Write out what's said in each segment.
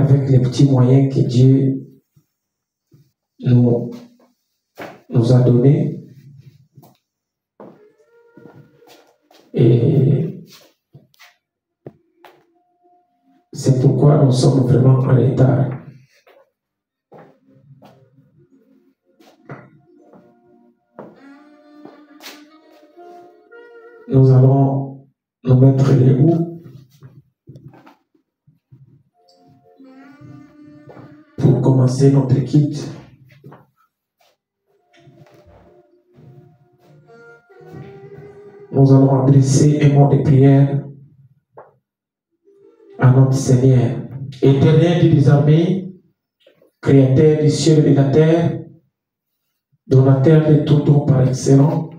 faire avec les petits moyens que Dieu nous a donnés. Et c'est pourquoi nous sommes vraiment en retard. Nous allons nous mettre debout pour commencer notre culte. Nous allons adresser un mot de prière à notre Seigneur. Éternel Dieu des armées, Créateur du ciel et de la terre, donateur de tout don par excellence,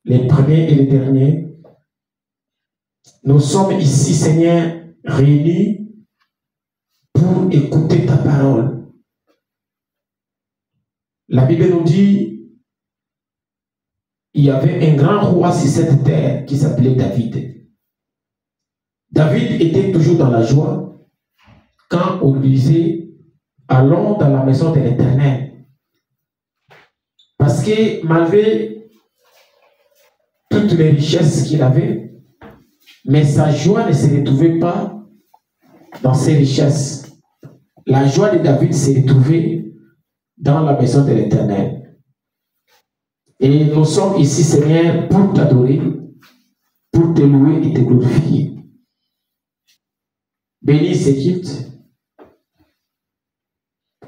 les premiers et les derniers, nous sommes ici, Seigneur, réunis pour écouter ta parole. La Bible nous dit, il y avait un grand roi sur cette terre qui s'appelait David. David était toujours dans la joie quand on lui disait, allons dans la maison de l'Éternel. Parce que malgré toutes les richesses qu'il avait, mais sa joie ne se retrouvait pas dans ses richesses. La joie de David s'est retrouvée dans la maison de l'Éternel. Et nous sommes ici, Seigneur, pour t'adorer, pour te louer et te glorifier. Bénis ce culte.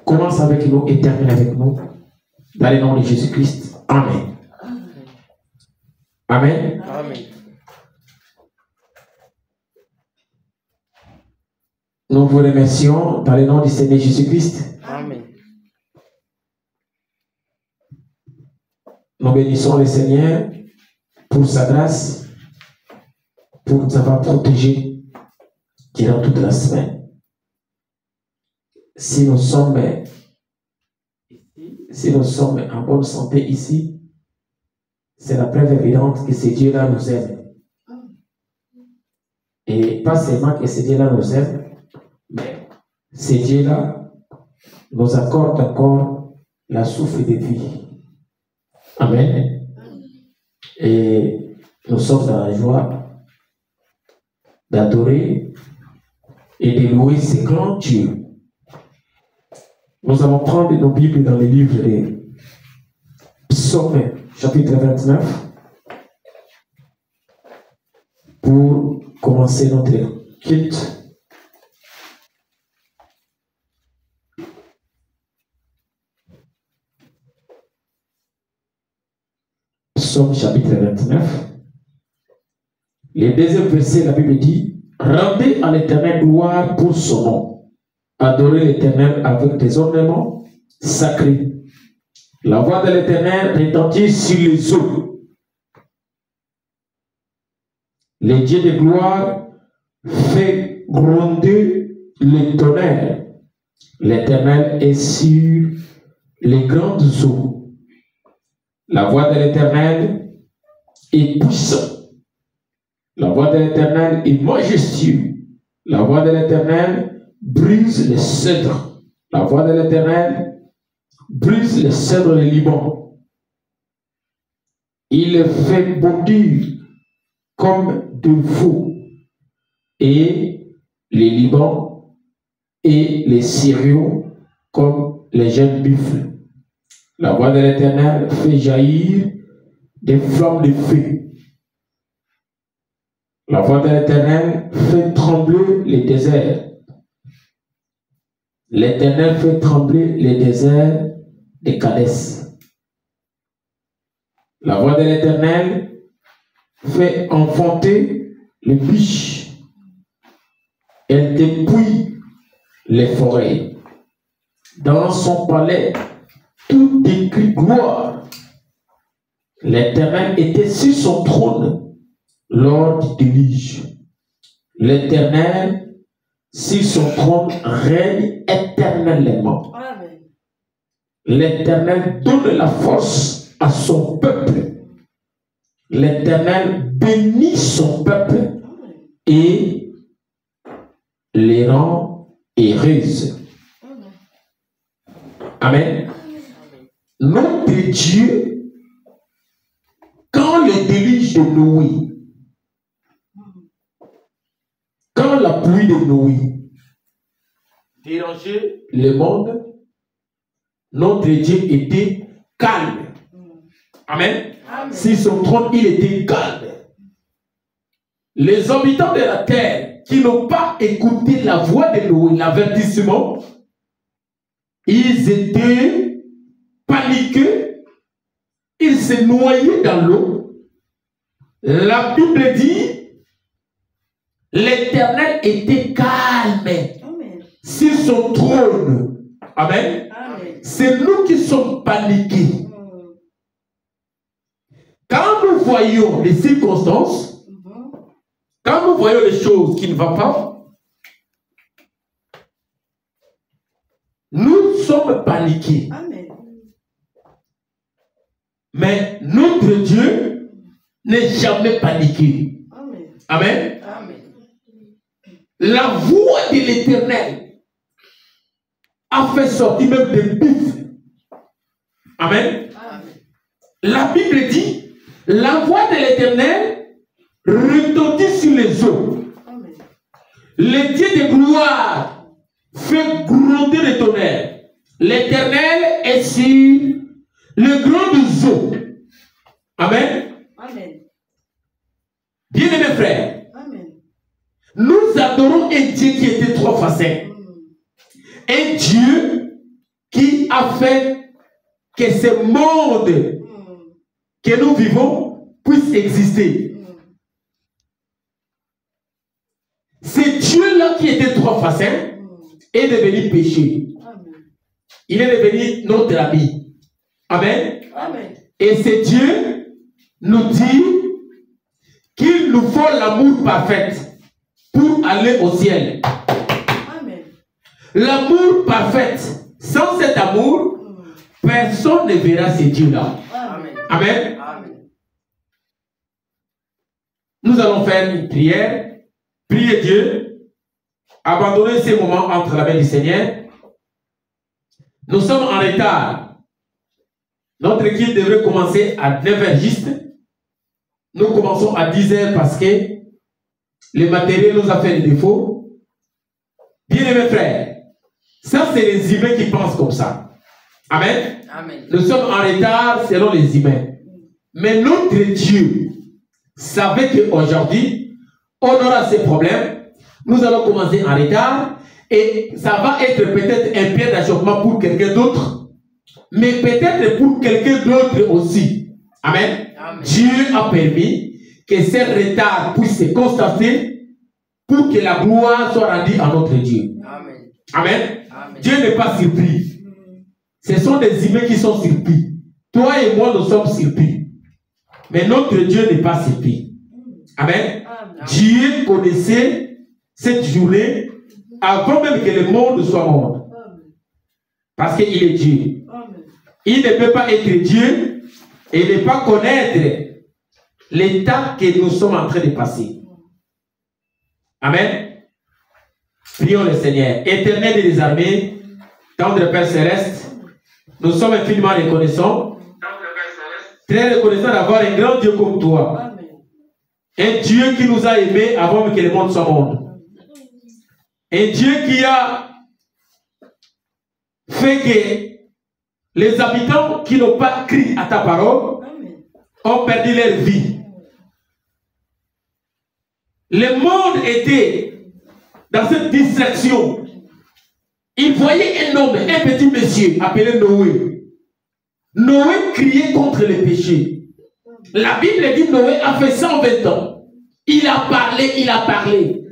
Commence avec nous et termine avec nous. Dans le nom de Jésus-Christ. Amen. Amen. Amen. Nous vous remercions dans le nom du Seigneur Jésus-Christ. Amen. Nous bénissons le Seigneur pour sa grâce, pour nous avoir protégés durant toute la semaine. Si nous sommes en bonne santé ici, c'est la preuve évidente que ce Dieu-là nous aime. Et pas seulement que ce Dieu-là nous aime, mais ce Dieu-là nous accorde encore la souffle de vie. Amen. Et nous sommes dans la joie d'adorer et de louer ce grand Dieu. Nous allons prendre nos Bibles dans le livre des Psaumes, chapitre 29, pour commencer notre culte. Psaume chapitre 29. Le deuxième verset, la Bible dit, rendez à l'Éternel gloire pour son nom. Adorez l'Éternel avec des ornements sacrés. La voix de l'Éternel retentit sur les eaux. Le Dieu de gloire fait gronder les tonnerres. L'Éternel est sur les grandes eaux. La voix de l'Éternel est puissante. La voix de l'Éternel est majestueuse. La voix de l'Éternel brise les cèdres. La voix de l'Éternel brise les cèdres du Liban. Il fait bondir comme de veau. Et les Libans et les Syriens comme les jeunes buffles. La voix de l'Éternel fait jaillir des flammes de feu. La voix de l'Éternel fait trembler les déserts. L'Éternel fait trembler les déserts de Cadès. La voix de l'Éternel fait enfanter les biches. Elle dépouille les forêts. Dans son palais, tout écrit gloire. L'Éternel était sur son trône lors du déluge. L'Éternel, sur son trône, règne éternellement. L'Éternel donne la force à son peuple. L'Éternel bénit son peuple et les rend heureuse. Amen. Notre Dieu, quand le déluge de Noé, quand la pluie de Noé dérangeait le monde, notre Dieu était calme. Amen. Amen. Sur son trône, il était calme. Les habitants de la terre qui n'ont pas écouté la voix de Noé, l'avertissement, ils étaient paniqués, ils se noyaient dans l'eau. La Bible dit, l'Éternel était calme. Amen. Sur son trône. Amen. Amen. C'est nous qui sommes paniqués. Quand nous voyons les circonstances, quand nous voyons les choses qui ne vont pas, nous sommes paniqués. Amen. Mais notre Dieu n'est jamais paniqué. Amen. Amen. Amen. La voix de l'Éternel a fait sortir même des bifs. Amen. Amen. La Bible dit, la voix de l'Éternel retentit sur les eaux. Amen. Le Dieu de gloire fait gronder le tonnerre. L'Éternel est sur le grand des eaux. Amen. Amen. Bien-aimés frères, amen, nous adorons un Dieu qui était trois facettes. Un Dieu qui a fait que ce monde que nous vivons puisse exister. Ce Dieu-là qui était trois facettes est devenu péché. Il est devenu notre ami. Amen. Amen. Et ce Dieu nous dit qu'il nous faut l'amour parfait pour aller au ciel. Amen. L'amour parfait. Sans cet amour, personne ne verra ce Dieu-là. Amen. Amen. Amen. Nous allons faire une prière. Priez Dieu. Abandonner ces moments entre la main du Seigneur. Nous sommes en retard. Notre équipe devrait commencer à 9h juste. Nous commençons à 10h parce que le matériel nous a fait des défauts. Bien-aimés frères, ça c'est les humains qui pensent comme ça. Amen. Amen. Nous sommes en retard selon les humains. Mais notre Dieu savait qu'aujourd'hui, on aura ces problèmes. Nous allons commencer en retard et ça va être peut-être un pied d'achoppement pour quelqu'un d'autre, mais peut-être pour quelqu'un d'autre aussi. Amen. Amen. Dieu a permis que ce retard puisse se constater pour que la gloire soit rendue à notre Dieu. Amen. Amen. Amen. Dieu n'est pas surpris. Ce sont des humains qui sont surpris. Toi et moi, nous sommes surpris. Mais notre Dieu n'est pas surpris. Amen. Amen. Dieu connaissait cette journée avant même que le monde soit monde. Parce qu'il est Dieu. Amen. Il ne peut pas être Dieu et ne pas connaître l'état que nous sommes en train de passer. Amen. Prions le Seigneur. Éternel des armées, tendre Père Céleste, nous sommes infiniment reconnaissants. Très reconnaissants d'avoir un grand Dieu comme toi. Amen. Un Dieu qui nous a aimés avant même que le monde soit monde. Un Dieu qui a fait que les habitants qui n'ont pas crié à ta parole ont perdu leur vie. Le monde était dans cette distraction. Il voyait un homme, un petit monsieur appelé Noé. Noé criait contre les péchés. La Bible dit Noé a fait 120 ans. Il a parlé, il a parlé.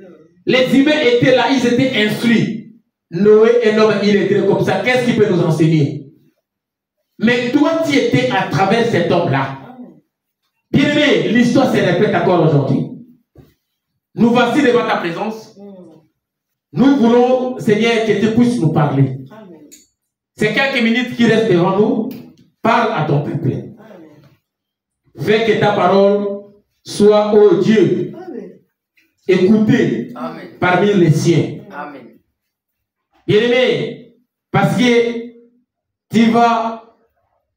Les humains étaient là, ils étaient instruits. Noé, un homme, il était comme ça. Qu'est-ce qu'il peut nous enseigner? Mais toi, tu étais à travers cet homme-là. Bien aimé, l'histoire se répète encore aujourd'hui. Nous voici devant ta présence. Nous voulons, Seigneur, que tu puisses nous parler. Ces quelques minutes qui restent devant nous, parle à ton peuple. Fais que ta parole soit, oh Dieu, écoutée parmi les siens. Amen. Bien-aimé, parce que tu vas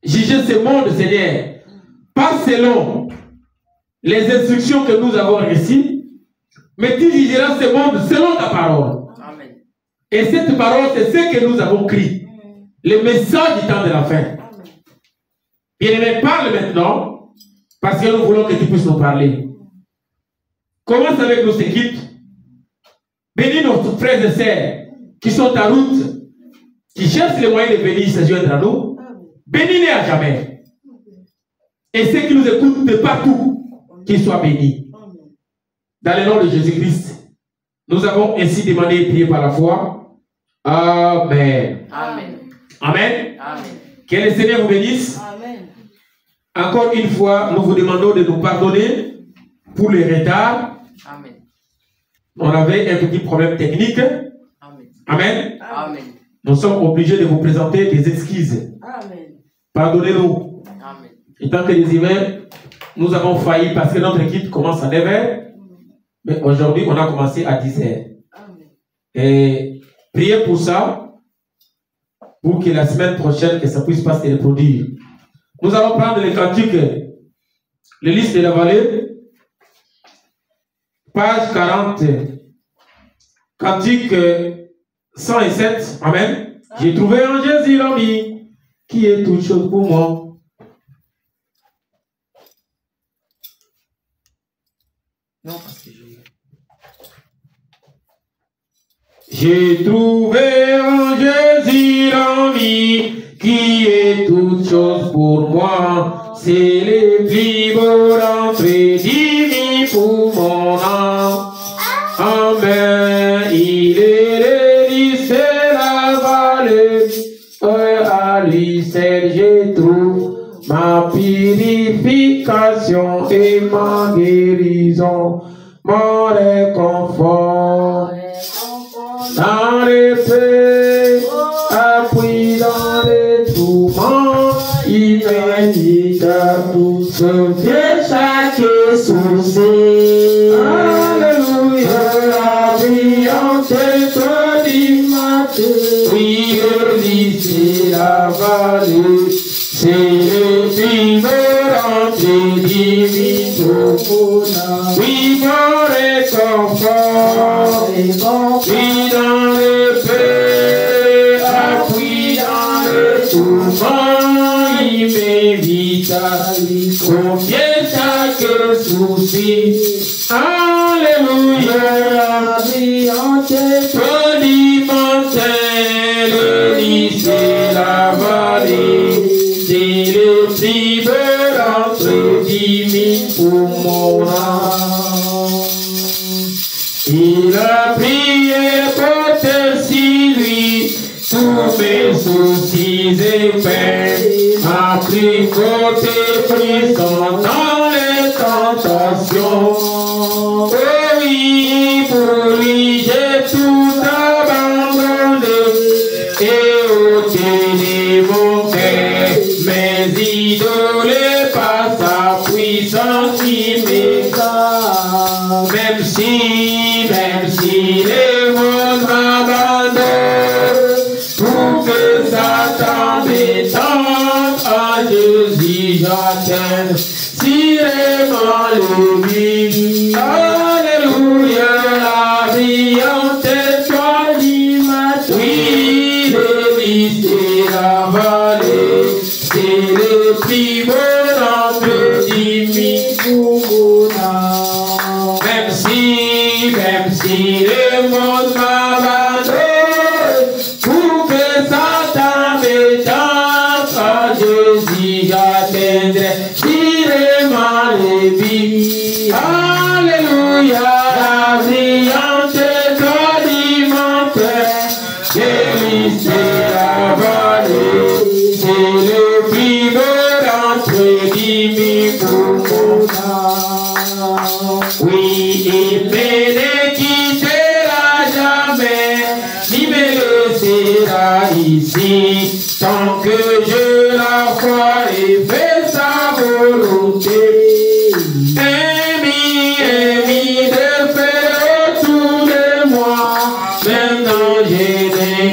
juger ce monde, Seigneur, pas selon les instructions que nous avons reçues, mais tu jugeras ce monde selon ta parole. Amen. Et cette parole, c'est ce que nous avons écrit. Le message du temps de la fin. Bien-aimé, parle maintenant, parce que nous voulons que tu puisses nous parler. Commence avec nos équipes. Bénis nos frères et sœurs qui sont en route, qui cherchent les moyens de venir se joindre à nous. Bénis-les à jamais. Et ceux qui nous écoutent de partout, qu'ils soient bénis. Dans le nom de Jésus-Christ, nous avons ainsi demandé et prié par la foi. Amen. Amen. Amen. Amen. Que le Seigneur vous bénisse. Amen. Encore une fois, nous vous demandons de nous pardonner pour le retard. Amen. On avait un petit problème technique. Amen. Amen. Amen. Nous sommes obligés de vous présenter des excuses. Amen. Pardonnez-nous. Amen. Et tant que les humains, nous avons failli parce que notre équipe commence à 9 h. Mais aujourd'hui, on a commencé à 10 h. Amen. Et priez pour ça, pour que la semaine prochaine, que ça puisse pas se reproduire. Nous allons prendre les cantiques, les listes de la vallée, page 40, cantique 107. Amen. J'ai trouvé en Jésus l'ami, qui est toute chose pour moi. Non, parce que j'ai trouvé en Jésus l'ami, qui est toute chose pour moi. C'est le plus beau d'entrée divine pour mon âme. Amen. Il est le lys de la vallée. À lui seul je trouve ma purification et ma guérison, mon réconfort. Dans les paix, appui dans les tourments, il m'indique à tout sauver chaque souci. Alléluia, la brillante étoile du matin, oui, le lycée, la vallée, c'est le vivant divin pour oui, mon réconfort, oui, dans le paix, appui dans le tourment, il m'invite à lui confier chaque souci. Alléluia, la brillante étoile du matin, le lycée, la vallée, c'est le tribut entre divin pour mon âme. Il a prié pour te lui tous mes soucis et peines, a pris côté frissons dans les tentations. Oh oui, pour lui j'ai tout abandonné et ôté mon cœur, mes idoles par sa puissance immédiate. Même si les mondes m'abandonnent, pour que Satan m'étende, à Jésus j'attends, si vraiment le vide. Alléluia, la brillante étoile du matin, oui, le mystère, la vallée, c'est le plus beau d'entre divin pour mon âme. Même si le monde m'abandonne, pour que Satan m'étende, à Jésus j'atteindrai, si vraiment le vide. Alléluia, la brillante étoile du matin, c'est la vallée, c'est le plus beau d'entre divin pour mon âme. Oui, il me ne quittera jamais, ni me laissera ici, tant que je la crois et fais sa volonté. Aimé de faire autour de moi, maintenant j'ai des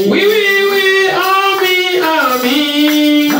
Oui, oui, oui, ami, ami.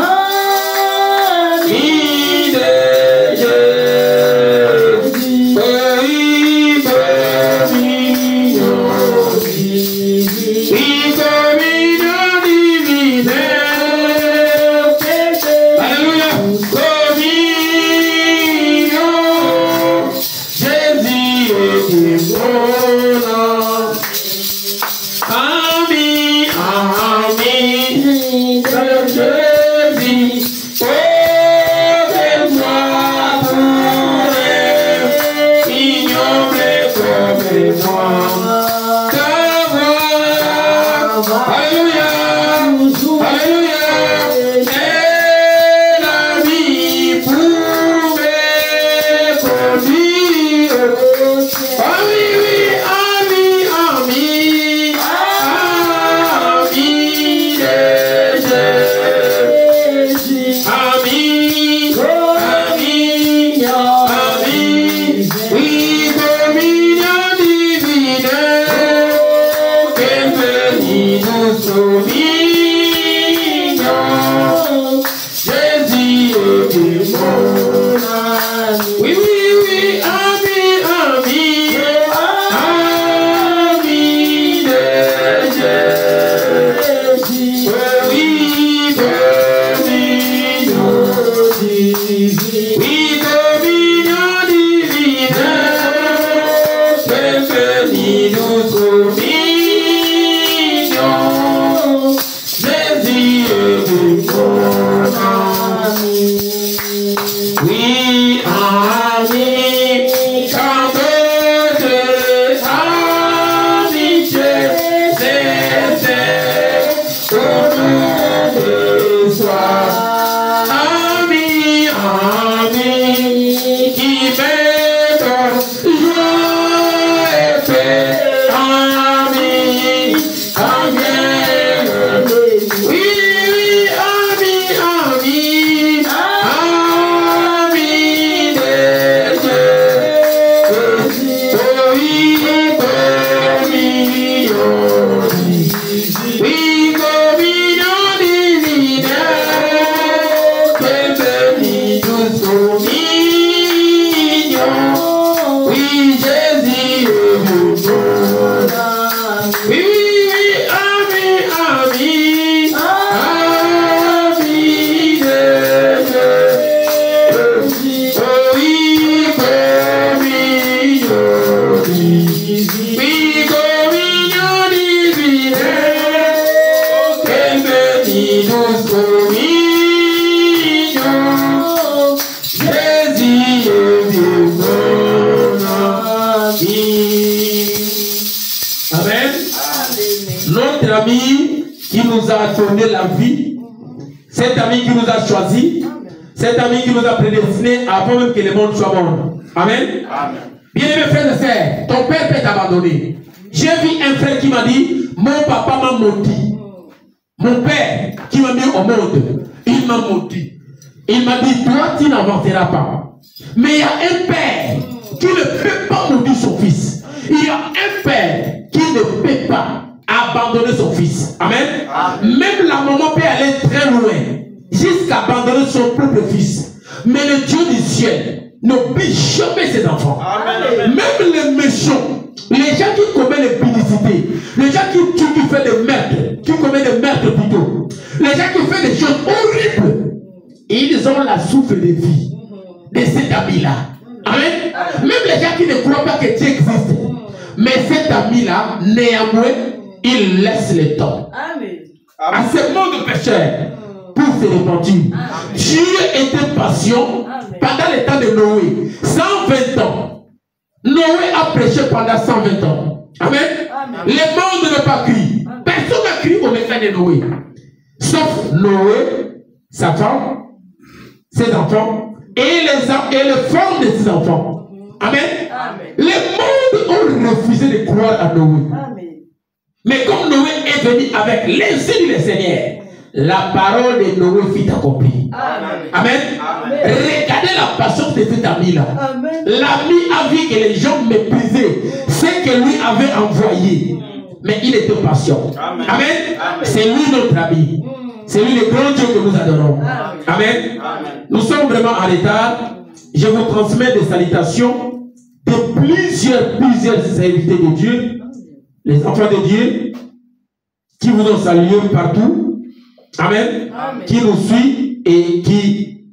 La vie, cet ami qui nous a choisi, cet ami qui nous a prédestiné avant même que le monde soit monde. Amen. Bien-aimés frères et sœurs, ton père peut t'abandonner. J'ai vu un frère qui m'a dit, mon papa m'a maudit. Mon père qui m'a mis au monde, il m'a maudit. Il m'a dit, toi tu n'avanceras pas. Mais il y a un père qui ne peut pas maudire son fils. Il y a un père qui ne peut pas abandonner son fils. Amen. Même la maman peut aller très loin jusqu'à abandonner son propre fils. Mais le Dieu du ciel n'oublie jamais ses enfants. Amen. Même les méchants, les gens qui commettent l'impudicité, les gens qui tuent, qui font des meurtres, qui commettent des meurtres plutôt, les gens qui font des choses horribles, ils ont la souffle de vie de cet ami-là. Amen. Même les gens qui ne croient pas que Dieu existe. Mais cet ami-là, néanmoins, il laisse le temps à ce monde de pécheurs pour se repentir. Dieu était patient pendant le temps de Noé. 120 ans. Noé a prêché pendant 120 ans. Amen. Le monde n'a pas crié. Personne n'a crié au message de Noé. Sauf Noé, sa femme, ses enfants et les femmes de ses enfants. Amen. Le monde a refusé de croire à Noé. Mais comme Noé est venu avec l'insigne du Seigneur, la parole de Noé fut accomplie. Amen. Amen. Amen. Regardez la patience de cet ami-là. L'ami a vu que les gens méprisaient ce que lui avait envoyé. Mais il était patient. Amen. Amen. Amen. C'est lui notre ami. C'est lui le grand Dieu que nous adorons. Amen. Amen. Amen. Nous sommes vraiment en retard. Je vous transmets des salutations de plusieurs serviteurs de Dieu, les enfants de Dieu, qui vous ont salué partout. Amen. Amen. Qui nous suit et qui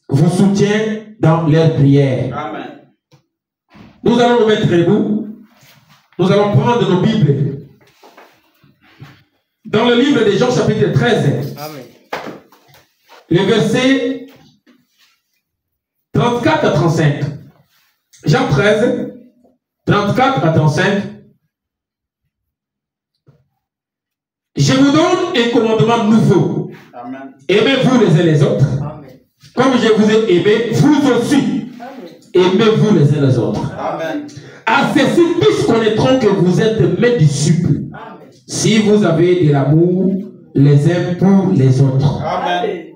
vous soutient dans leurs prières. Amen. Nous allons nous mettre debout. Nous allons prendre nos Bibles. Dans le livre de Jean chapitre 13, Amen. Le verset 34 à 35. Jean 13, 34 à 35. Je vous donne un commandement nouveau. Aimez-vous les uns les autres. Amen. Comme je vous ai aimé, vous aussi. Aimez-vous les uns les autres. Amen. À ceci, tous connaîtront que vous êtes mes disciples. Amen. Si vous avez de l'amour les uns pour les autres. Amen.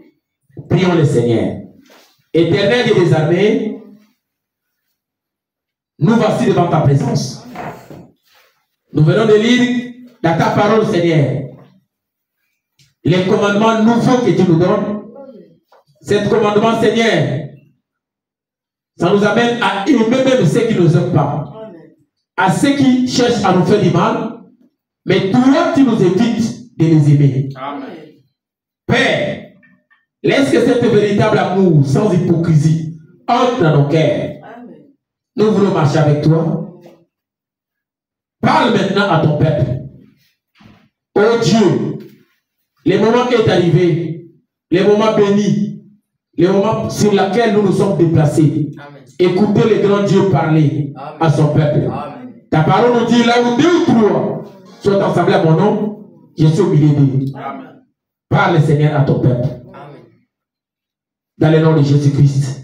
Prions le Seigneur. Éternel Dieu des armées, nous voici devant ta présence. Nous venons de lire dans ta parole, Seigneur, les commandements nouveaux que tu nous donnes. Cet commandement, Seigneur, ça nous amène à aimer même ceux qui ne nous aiment pas, à ceux qui cherchent à nous faire du mal. Mais toi, tu nous évites de les aimer. Amen. Père, laisse que cet véritable amour, sans hypocrisie, entre dans nos cœurs. Amen. Nous voulons marcher avec toi. Parle maintenant à ton peuple. Oh Dieu, le moment est arrivé, le moment béni, le moment sur lequel nous nous sommes déplacés. Amen. Écoutez le grand Dieu parler Amen. À son peuple. Amen. Ta parole nous dit là où 2 ou 3 sont ensemble à mon nom, je suis au milieu d'eux. Parle, Seigneur, à ton peuple. Amen. Dans le nom de Jésus-Christ,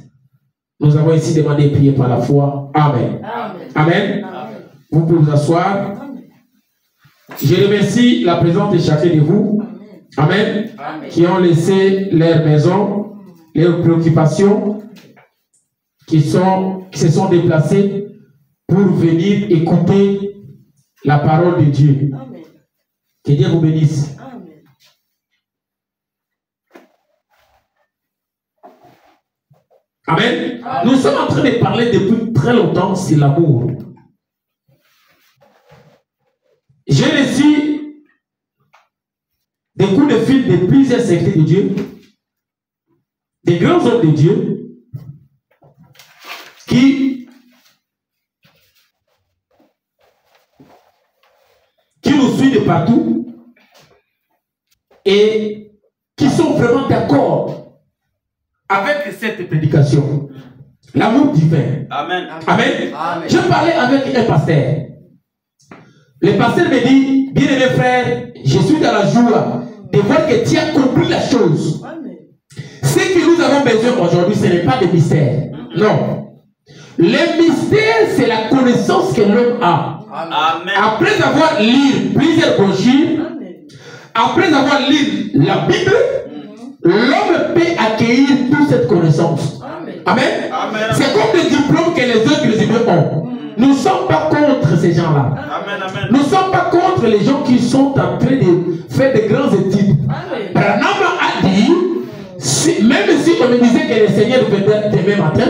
nous avons ici demandé et prié par la foi. Amen. Amen. Amen. Amen. Vous pouvez vous asseoir. Amen. Je remercie la présence de chacun de vous. Amen. Amen. Qui ont laissé leur maison, leurs préoccupations, qui se sont déplacés pour venir écouter la parole de Dieu. Amen. Que Dieu vous bénisse. Amen. Amen. Amen. Nous sommes en train de parler depuis très longtemps sur l'amour. J'ai reçu des coups de fil de plusieurs sectes de Dieu, des grands hommes de Dieu, qui nous suivent de partout et qui sont vraiment d'accord avec cette prédication. L'amour divin. Amen. Amen. Amen. Je parlais avec un pasteur. Le pasteur me dit, bien-aimé frère, je suis dans la joie de voir que tu as compris la chose. Amen. Ce que nous avons besoin aujourd'hui, ce n'est pas de mystère. Non. Le mystère, c'est la connaissance que l'homme a. Amen. Après avoir lu plusieurs brochures, après avoir lu la Bible, l'homme peut accueillir toute cette connaissance. Amen. Amen. Amen. C'est comme le diplôme que les autres humains ont. Nous ne sommes pas contre ces gens-là. Nous ne sommes pas contre les gens qui sont en train de faire de grandes études. Branham a dit, même si on me disait que le Seigneur venait demain matin,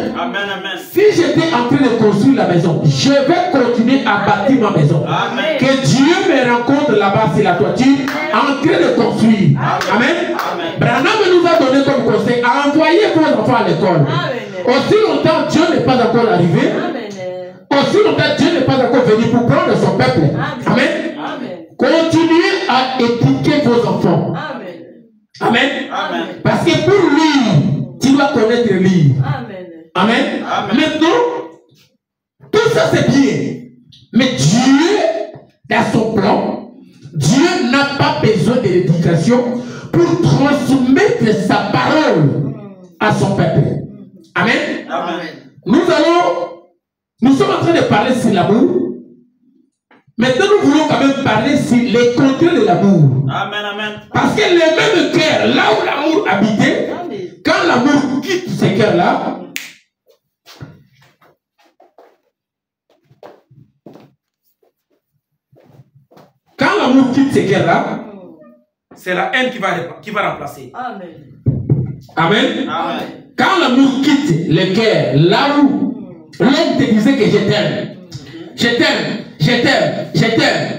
si j'étais en train de construire la maison, je vais continuer à bâtir ma maison. Amen. Que Dieu me rencontre là-bas sur la toiture, en train de construire. Amen. Branham nous a donné comme conseil à envoyer vos enfants à l'école. Aussi longtemps Dieu n'est pas encore arrivé, aussi longtemps Dieu n'est pas encore venu pour prendre son peuple. Amen. Amen. Continuez à éduquer vos enfants. Amen. Amen. Amen. Parce que pour lire, tu dois connaître lire. Amen. Amen. Amen. Maintenant, tout ça c'est bien. Mais Dieu, dans son plan, Dieu n'a pas besoin de l'éducation pour transmettre sa parole à son peuple. Amen. Amen. Nous sommes en train de parler sur l'amour. Maintenant, nous voulons quand même parler parler sur les contrées de l'amour. Amen, amen. Parce que le même cœur, là où l'amour habitait, quand l'amour quitte ce cœurs-là, quand l'amour quitte ce cœurs-là, c'est la haine qui va remplacer. Amen. Amen. Amen. Quand l'amour quitte le cœur, là où l'homme te disait que je t'aime, je t'aime, je t'aime, je t'aime.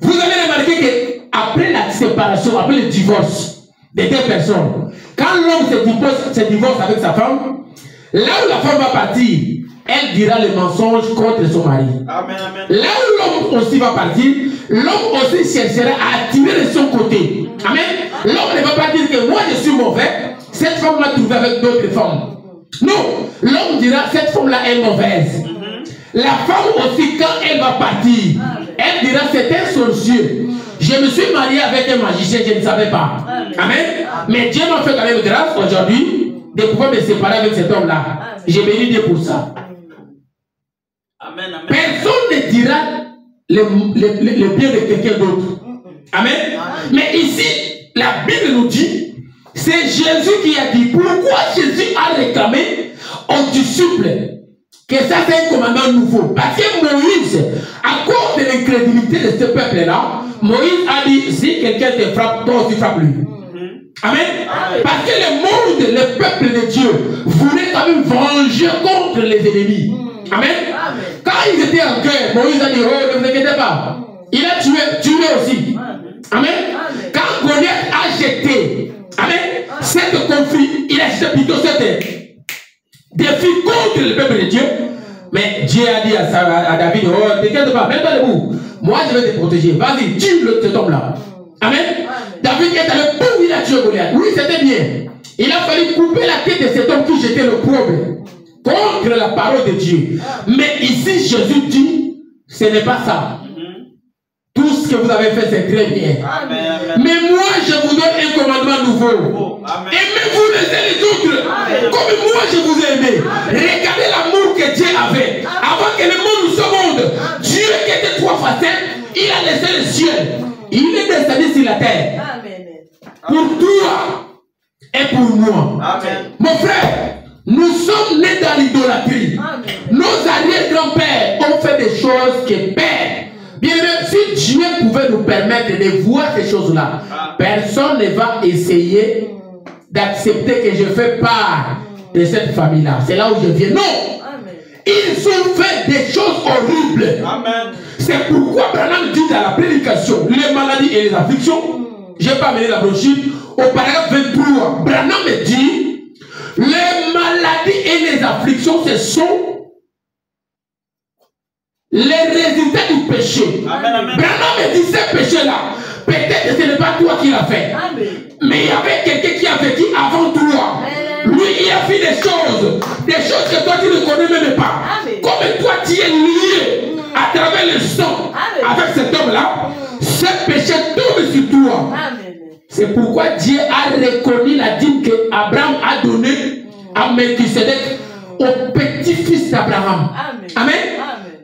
Vous avez remarqué qu'après la séparation, après le divorce des deux personnes, quand l'homme se divorce avec sa femme, là où la femme va partir, elle dira le mensonge contre son mari. Amen, amen. Là où l'homme aussi va partir, l'homme aussi cherchera à attirer de son côté. Amen. L'homme ne va pas dire que moi je suis mauvais, cette femme m'a trouvé avec d'autres femmes. Non, l'homme dira cette femme-là est mauvaise. La femme aussi, quand elle va partir, elle dira c'est un sorcier. Je me suis marié avec un magicien, je ne savais pas. Amen. Mais Dieu m'a fait quand même grâce aujourd'hui de pouvoir me séparer avec cet homme-là. Je bénis Dieu pour ça. Amen, amen. Personne ne dira le bien de quelqu'un d'autre. Amen. Mais ici, la Bible nous dit, c'est Jésus qui a dit, pourquoi Jésus a réclamé aux disciples que ça c'est un commandement nouveau. Parce que Moïse, à cause de l'incrédulité de ce peuple-là, Moïse a dit, si quelqu'un te frappe, toi aussi frappe-lui. Amen. Parce que le monde, le peuple de Dieu, voulait quand même venger contre les ennemis. Amen. Quand ils étaient en guerre, Moïse a dit, oh, ne vous inquiétez pas. Il a tué aussi. Amen. Quand Goliath a jeté, amen, cet conflit, il a jeté plutôt cet défi contre le peuple de Dieu. Mais Dieu a dit à David, oh, ne t'inquiète pas, mets-toi debout. Moi, je vais te protéger. Vas-y, tue cet homme-là. Amen. David est allé, boum, il a tué Goliath. Oui, c'était bien. Il a fallu couper la tête de cet homme qui jetait le problème contre la parole de Dieu. Mais ici, Jésus dit, ce n'est pas ça. Tout ce que vous avez fait, c'est très bien. Amen. Mais moi, je vous donne un commandement nouveau. Aimez-vous les uns les autres. Comme moi, je vous ai aimé. Regardez l'amour que Dieu avait. Avant que le monde soit monde, Dieu qui était trois facettes, il a laissé le ciel. Il est descendu sur la terre. Pour toi et pour moi. Amen. Mon frère, nous sommes nés dans l'idolâtrie. Nos arrière-grands-pères ont fait des choses que père. Bien même si Dieu pouvait nous permettre de voir ces choses-là, personne ne va essayer d'accepter que je fais part de cette famille-là. C'est là où je viens. Non! Ils ont fait des choses horribles. C'est pourquoi Branham dit dans la prédication, les maladies et les afflictions, je n'ai pas amené la brochure, au paragraphe 23, Branham dit, les maladies et les afflictions, ce sont les résultats du péché. Branham dit ce péché-là, peut-être que ce n'est pas toi qui l'as fait. Mais il y avait quelqu'un qui a vécu avant toi. Lui, il a fait des choses que toi tu ne connais même pas. Comme toi tu es lié à travers le sang avec cet homme-là, ce péché tombe sur toi. C'est pourquoi Dieu a reconnu la dîme que Abraham a donnée à Melchisedec, au petit-fils d'Abraham. Amen.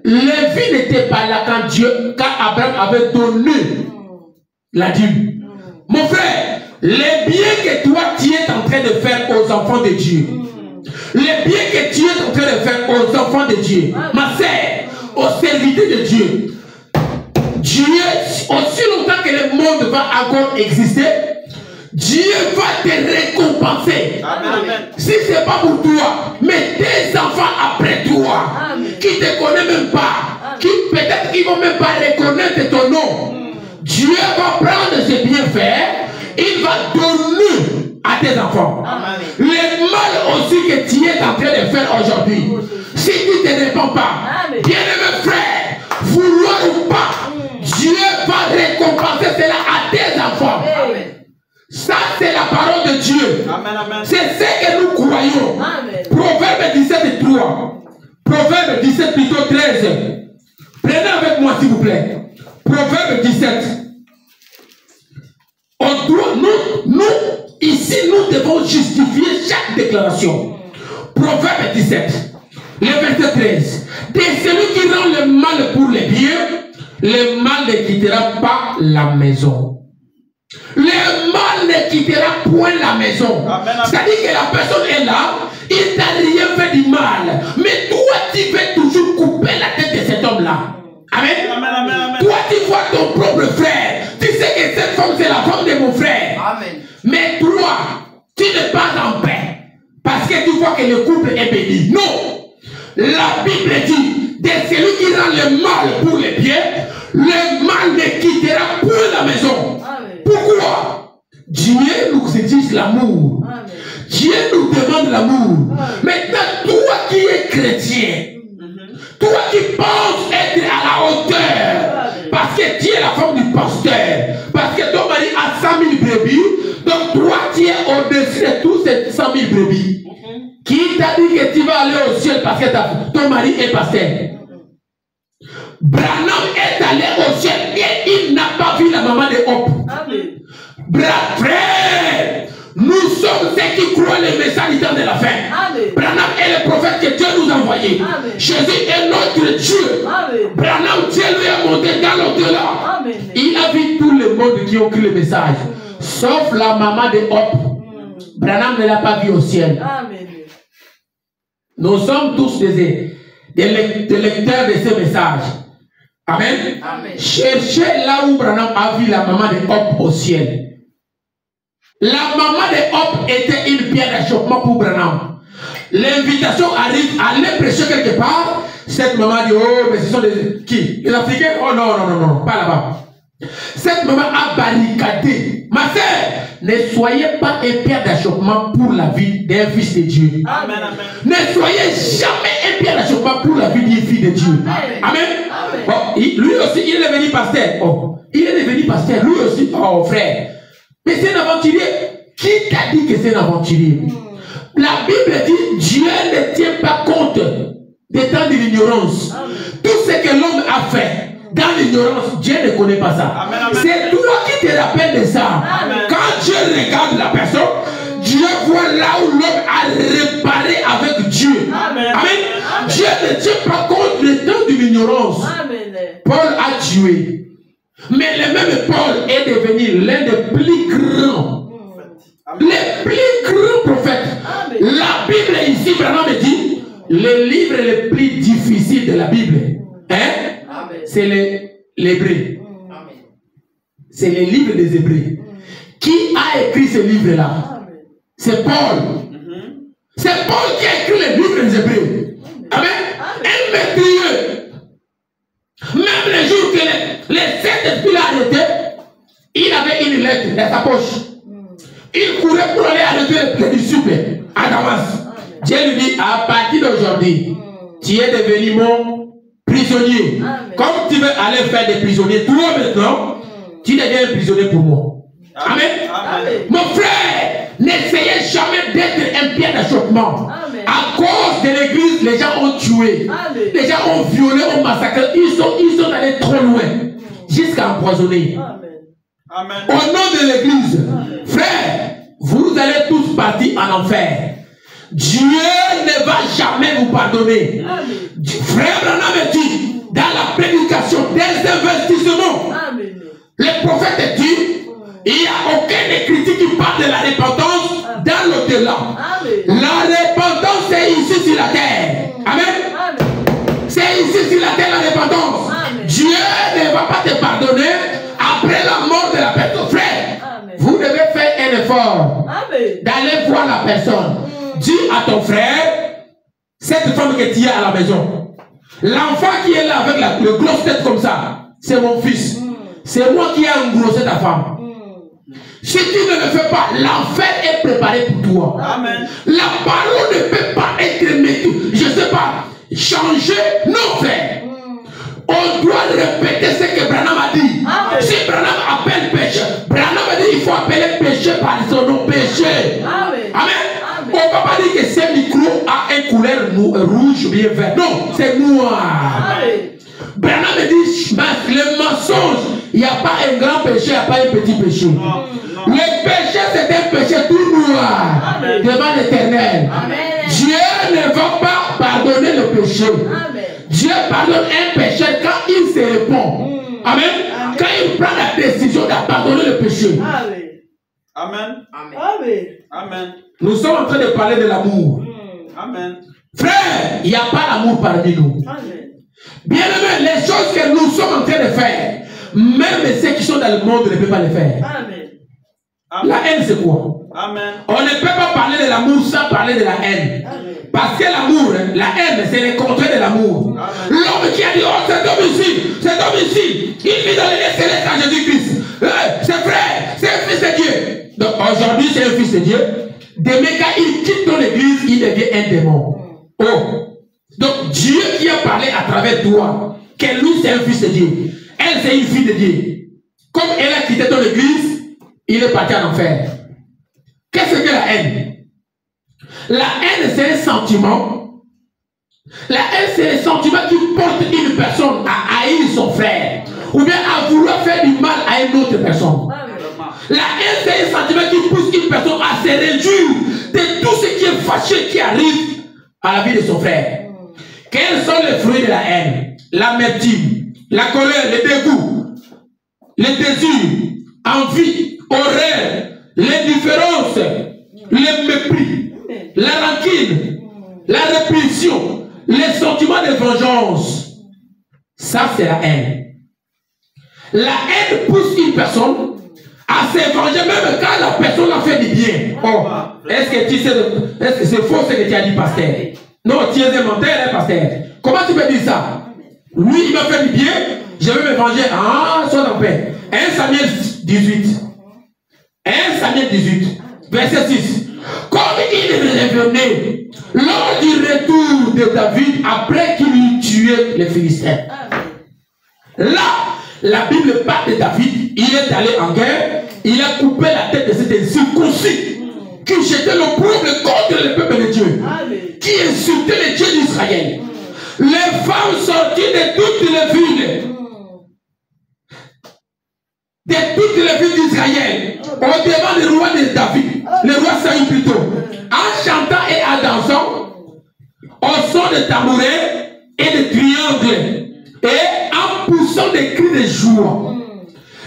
Lévi n'était pas là quand Abraham avait donné la dîme. Mon frère, les biens que toi tu es en train de faire aux enfants de Dieu, les biens que tu es en train de faire aux enfants de Dieu, ma sœur, aux serviteurs de Dieu, Dieu, aussi longtemps que le monde va encore exister, Dieu va te récompenser. Si ce n'est pas pour toi, mais tes enfants après toi, qui ne te connaissent même pas, qui peut-être qu'ils ne vont même pas reconnaître ton nom, Dieu va prendre ses bienfaits, il va donner à tes enfants. Le mal aussi que tu es en train de faire aujourd'hui, si tu ne te réponds pas, bien-aimé frère, vouloir ou pas, Dieu va récompenser cela à tes enfants. Ça, c'est la parole de Dieu. C'est ce que nous croyons. Proverbe 17, 3. Proverbe 17, plutôt 13. Prenez avec moi, s'il vous plaît. Proverbe 17. Nous, ici, nous devons justifier chaque déclaration. Proverbe 17, le verset 13. De celui qui rend le mal pour le bien, le mal ne quittera pas la maison. Le mal ne quittera point la maison. C'est-à-dire que la personne est là, il t'a rien fait du mal. Mais toi, tu veux toujours couper la tête de cet homme-là. Amen. Amen, amen, amen. Toi, tu vois ton propre frère. Tu sais que cette femme, c'est la femme de mon frère. Amen. Mais toi, tu n'es pas en paix. Parce que tu vois que le couple est béni. Non. La Bible dit, de celui qui rend le mal pour les pieds, le mal ne quittera point la maison. Amen. Pourquoi? Dieu nous exige l'amour. Amen. Dieu nous demande l'amour. Maintenant, toi qui es chrétien, toi qui penses être à la hauteur, parce que tu es la femme du pasteur, parce que ton mari a 100 000 brebis, donc toi tu es au-dessus de tous ces 100 000 brebis. Qui t'a dit que tu vas aller au ciel parce que ton mari est pasteur? Branham est allé au ciel et il n'a pas vu la maman de Hop. Frère, nous sommes ceux qui croient les messages de la fin. Amen. Branham est le prophète que Dieu nous a envoyé. Amen. Jésus est notre Dieu. Amen. Branham, Dieu lui a monté dans l'au-delà. Amen. Il a vu tout le monde qui ont cru le message. Sauf la maman de Hop. Branham ne l'a pas vu au ciel. Amen. Nous sommes tous des lecteurs de ce message. Amen. Amen. Cherchez là où Branham a vu la maman de Hop au ciel. La maman de Hop était une pierre d'achoppement pour Branham. L'invitation arrive à aller prêcher quelque part. Cette maman dit, oh, mais ce sont des... Qui? Les Africains? Oh non, non, non, non, pas là-bas. Cette maman a barricadé. Ma sœur, ne soyez pas un pierre d'achoppement pour la vie d'un fils de Dieu. Amen, amen. Ne soyez jamais un pierre d'achoppement pour la vie d'une fille de Dieu. Amen. Amen. Amen. Oh, lui aussi, il est devenu pasteur. Oh, il est devenu pasteur. Lui aussi, oh frère. Mais c'est un aventurier. Qui t'a dit que c'est un aventurier? La Bible dit, Dieu ne tient pas compte des temps de l'ignorance. Tout ce que l'homme a fait dans l'ignorance, Dieu ne connaît pas ça. C'est toi qui te rappelles de ça. Amen. Quand Dieu regarde la personne, Dieu voit là où l'homme a réparé avec Dieu. Amen. Amen. Dieu ne tient pas compte des temps de l'ignorance. Amen. Paul a tué. Mais le même Paul est devenu l'un des plus grands. Les plus grands prophètes. Amen. La Bible ici, Branham me dit, le livre le plus difficile de la Bible, hein, c'est l'hébreu. C'est le livre des Hébreux. Qui a écrit ce livre-là? C'est Paul. C'est Paul qui a écrit le livre des Hébreux. Amen. Un maîtriseux. Même le jour que les 7 esprits l'ont arrêté, il avait une lettre dans sa poche. Il courait pour aller arrêter les disciples à Damas. Dieu lui dit, à partir d'aujourd'hui, tu es devenu mon prisonnier. Amen. Comme tu veux aller faire des prisonniers, toi maintenant, tu deviens un prisonnier pour moi. Amen. Amen. Mon frère, n'essayez jamais d'être un pierre d'achoppement. Amen. À cause de l'église, les gens ont tué. Amen. Les gens ont violé, ont massacré. Ils sont allés trop loin. Jusqu'à empoisonner. Amen. Amen. Au nom de l'église, frère, vous allez tous partir en enfer. Dieu ne va jamais vous pardonner. Amen. Frère Branham dit, dans la prédication des investissements, Amen. le prophète dit, il n'y a aucun écriture qui parle de la repentance dans l'au-delà. Amen. La repentance, c'est ici sur la terre. Amen. Amen. C'est ici sur la terre la repentance. Amen. Dieu ne va pas te pardonner après la mort de la personne. Frère, Amen. vous devez faire un effort Amen. d'aller voir la personne. Dis à ton frère, cette femme que tu as à la maison, l'enfant qui est là avec le grosse tête comme ça, c'est mon fils. C'est moi qui ai engrossé ta femme. Si tu ne le fais pas, l'enfer est préparé pour toi. Amen. La parole ne peut pas être méthode. Je ne sais pas, changer nos faits. On doit répéter ce que Branham a dit. Amen. Si Branham appelle péché, Branham a dit il faut appeler péché par son nom, péché. Amen. Amen. On ne va pas dire que ce micro a une couleur rouge ou bien vert. Non, c'est noir. Amen. Branham me dit le mensonge, il n'y a pas un grand péché, il n'y a pas un petit péché. Non, non. Le péché, c'est un péché tout noir. Amen. Devant l'Éternel. Amen. Dieu ne va pas pardonner le péché. Amen. Dieu pardonne un péché quand il se répond. Amen. Quand il prend la décision d'abandonner le péché. Amen. Amen. Nous sommes en train de parler de l'amour. Amen. Frère, il n'y a pas l'amour parmi nous. Bien aimé, les choses que nous sommes en train de faire, même ceux qui sont dans le monde ne peuvent pas les faire. La haine, c'est quoi? Amen. On ne peut pas parler de l'amour sans parler de la haine. Parce que l'amour, la haine, c'est le contraire de l'amour. L'homme qui a dit, oh, cet homme ici, il vit dans les célestes à Jésus-Christ. C'est vrai, c'est un fils de Dieu. Donc aujourd'hui, c'est un fils de Dieu. Demain, quand il quitte ton église, il devient un démon. Oh. Donc Dieu qui a parlé à travers toi, que lui, c'est un fils de Dieu. Elle, c'est une fille de Dieu. Comme elle a quitté ton église, il est parti en enfer. Qu'est-ce que la haine? La haine, c'est un sentiment. La haine, c'est un sentiment qui porte une personne à haïr son frère. Ou bien à vouloir faire du mal à une autre personne. La haine, c'est un sentiment qui pousse une personne à se réjouir de tout ce qui est fâché qui arrive à la vie de son frère. Quels sont les fruits de la haine? L'amertume, la colère, le dégoût, le désir, envie, horreur, l'indifférence, le mépris, la rancune, la répulsion, les sentiments de vengeance. Ça, c'est la haine. La haine pousse une personne à se venger même quand la personne a fait du bien. Oh, est-ce que tu sais, est-ce que c'est faux ce que tu as dit, pasteur? Non, tu es un menteur, hein, pasteur. Comment tu peux dire ça? Lui, il m'a fait du bien, je vais me venger. Ah, sois en paix. 1 Samuel 18. 1 Samuel 18, verset 6. Comme il revenait lors du retour de David après qu'il eut tué les Philistins. Là, la Bible parle de David. Il est allé en guerre. Il a coupé la tête de cet incirconcis qui jetait l'opprobre contre le peuple de Dieu, qui insultait les dieux d'Israël. Les femmes sorties de toutes les villes, d'Israël, au devant du roi de David, le roi Saül plutôt, en chantant et en dansant, au son de tambourins et de triangles, et en poussant des cris de joie.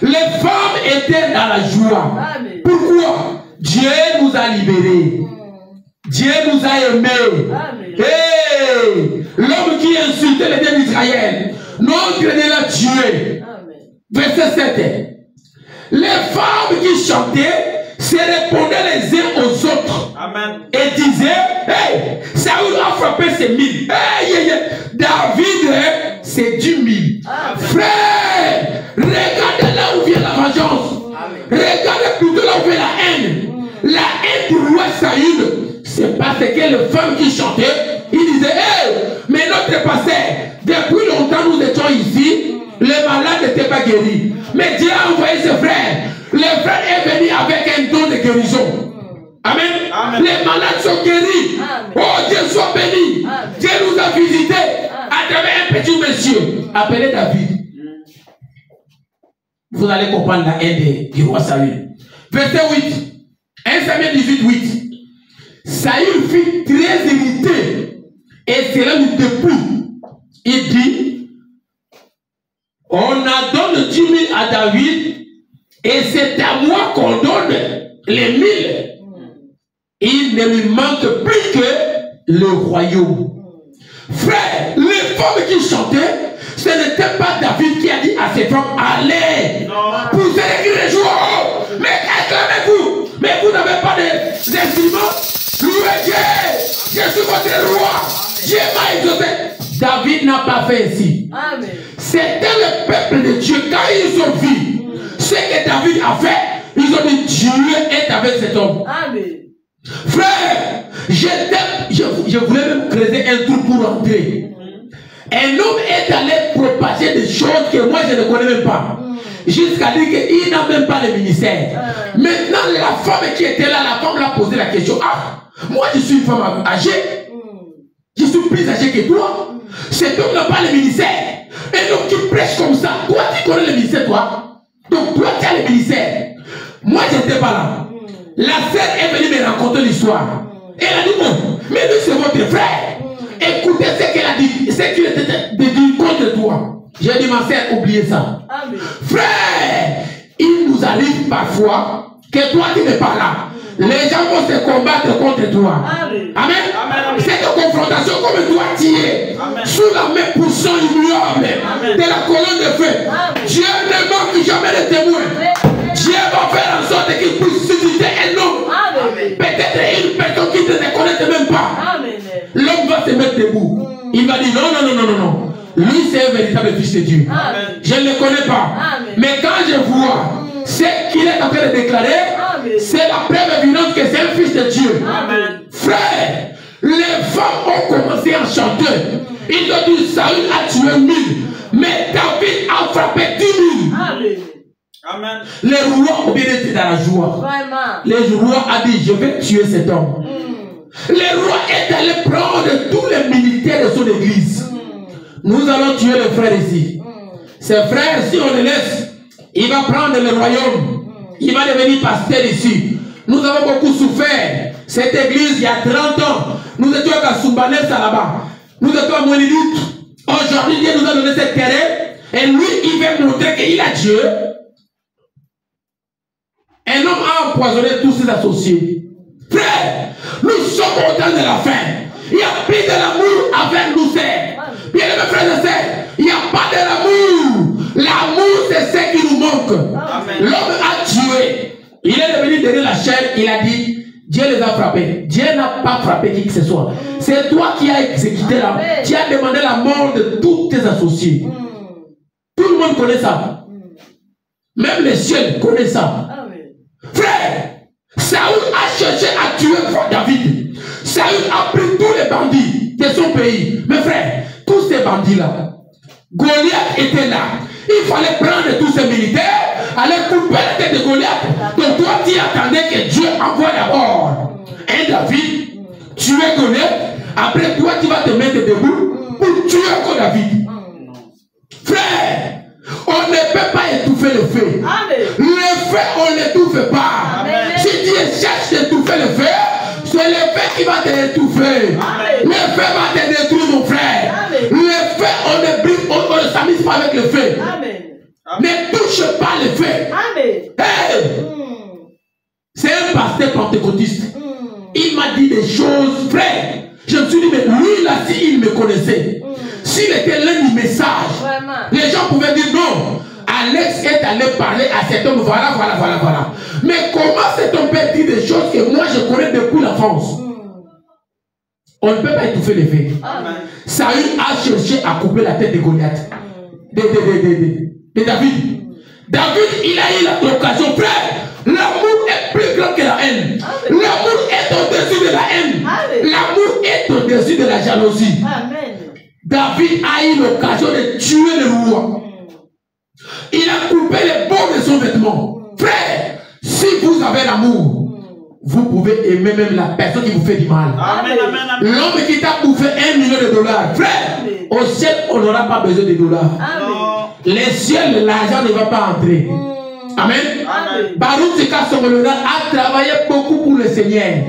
Les femmes étaient dans la joie. Pourquoi? Dieu nous a libérés. Dieu nous a aimés. Hey, l'homme qui insultait les dieux d'Israël, notre Dieu l'a tué. Verset 7. Les femmes qui chantaient se répondaient les uns aux autres. Amen. Et disaient, hey, Saül a frappé ses 1000. Hey, David, c'est 10 000. Frère, regardez là où vient la vengeance. Amen. Regardez plutôt là où vient la haine. La haine du roi Saül, c'est parce que les femmes qui chantaient, ils disaient, hey, mais notre pasteur, depuis longtemps nous étions ici, les malades n'étaient pas guéris. Mais Dieu a envoyé ses frères. Les frères est venu avec un don de guérison. Amen. Amen. Les malades sont guéris. Amen. Oh, Dieu soit béni. Amen. Dieu nous a visités à travers un petit monsieur appelé David. Vous allez comprendre la haine du roi Saül. Verset 8. 1 Samuel 18, 8. Saül fut très irrité et cela lui déplut. Il dit, on a donné 10 000 à David et c'est à moi qu'on donne les 1000. Il ne lui manque plus que le royaume. Frère, les femmes qui chantaient, ce n'était pas David qui a dit à ses femmes, allez, poussez les cris de joie, mais acclamez-vous, mais vous n'avez pas d'instruments. Louez Dieu, je suis votre roi, Dieu m'a exaucé. David n'a pas fait ainsi. C'était le peuple de Dieu. Quand ils ont vu ce que David a fait, ils ont dit Dieu est avec cet homme. Amen. Frère, je voulais même creuser un trou pour entrer. Un homme est allé propager des choses que moi je ne connais même pas. Jusqu'à dire qu'il n'a même pas le ministère. Maintenant, la femme qui était là, la femme l'a posé la question. Ah, moi je suis une femme âgée. Je suis plus âgé que toi. Cet homme n'a pas le ministère. Un homme qui prêche comme ça. Toi, tu connais le ministère, toi. Donc, toi, tu as le ministère. Moi, je n'étais pas là. La sœur est venue me raconter l'histoire. Elle a dit, bon, mais lui, c'est votre frère. Écoutez ce qu'elle a dit, ce qu'il était dit contre toi. J'ai dit, ma sœur, oubliez ça. Amen. Frère, il nous arrive parfois que toi, tu n'es pas là. Les gens vont se combattre contre toi. Amen. Amen. Amen. Cette confrontation, comme toi, tu es Amen. sous la main poussant ignoble Amen. de la colonne de feu. Amen. Dieu ne manque jamais de témoins. Dieu va faire en sorte qu'il puisse susciter un homme. Amen. Peut-être une personne qui ne te connaît même pas. Amen. L'homme va se mettre debout. Il va dire non. Lui, c'est un véritable fils de Dieu. Amen. Je ne le connais pas. Amen. Mais quand je vois ce qu'il est en train de déclarer, Amen. c'est la preuve évidente que c'est un fils de Dieu. Amen. Frère, les femmes ont commencé à chanter. Ils ont dit Saül a tué 1000, mais David a frappé 10 000. Amen. Amen. Les rois ont bien été dans la joie. Vraiment. Les rois ont dit je vais tuer cet homme. Les rois est allé prendre tous les militaires de son église. Nous allons tuer le frère ici. Ces frères, si on le laisse, il va prendre le royaume. Il va devenir pasteur ici. Nous avons beaucoup souffert. Cette église, il y a 30 ans, nous étions à Soubanès là-bas. Nous étions à Mouelidut. Aujourd'hui, Dieu nous a donné cette terre. Et lui, il veut montrer qu'il a Dieu. Un homme a empoisonné tous ses associés. Frère, nous sommes au temps de la fin. Il n'y a plus de l'amour avec nous, frères. Bien aimés frères et sœurs, il n'y a pas de l'amour. L'amour, c'est ce qui nous manque. Amen. L'homme a tué. Il est devenu derrière la chair. Il a dit, Dieu les a frappés. Dieu n'a pas frappé qui que ce soit. C'est toi qui as exécuté la mort. Tu as demandé la mort de tous tes associés. Tout le monde connaît ça. Même les cieux connaissent ça. Frère, Saül a cherché à tuer David. Saül a pris tous les bandits de son pays. Mais frère, tous ces bandits-là, Goliath était là. Il fallait prendre tous ces militaires, aller couper la tête de Goliath. Donc toi, tu attendais que Dieu envoie d'abord un David, tuer Goliath. Après toi, tu vas te mettre debout pour tuer encore David. Frère, on ne peut pas étouffer le feu. Le feu, on ne l'étouffe pas. Amen. Si tu cherches d'étouffer le feu, c'est le feu qui va te étouffer. Le feu va te détruire, mon frère. Amen. Le feu, on ne brille, on ne s'amuse pas avec le feu. Ne touche pas le feu. Hey! C'est un pasteur pentecôtiste. Il m'a dit des choses, frère. Je me suis dit, mais lui là, s'il me connaissait, s'il était l'un du message, les gens pouvaient dire non. Alex est allé parler à cet homme, voilà. Mais comment cet homme peut dire des choses que moi je connais depuis l'enfance? On ne peut pas étouffer les faits. Saül a cherché à couper la tête de Goliath. De David. David, il a eu l'occasion, frère. L'amour est plus grand que la haine. L'amour est au-dessus de la haine. L'amour est au-dessus de la jalousie. David a eu l'occasion de tuer le roi. Il a coupé les bords de son vêtement. Frère, si vous avez l'amour, vous pouvez aimer même la personne qui vous fait du mal. L'homme qui t'a bouffé $1 million, frère, au ciel, on n'aura pas besoin de dollars. Les ciels, l'argent ne va pas entrer. Amen. Baruch Zika Songolona a travaillé beaucoup pour le Seigneur.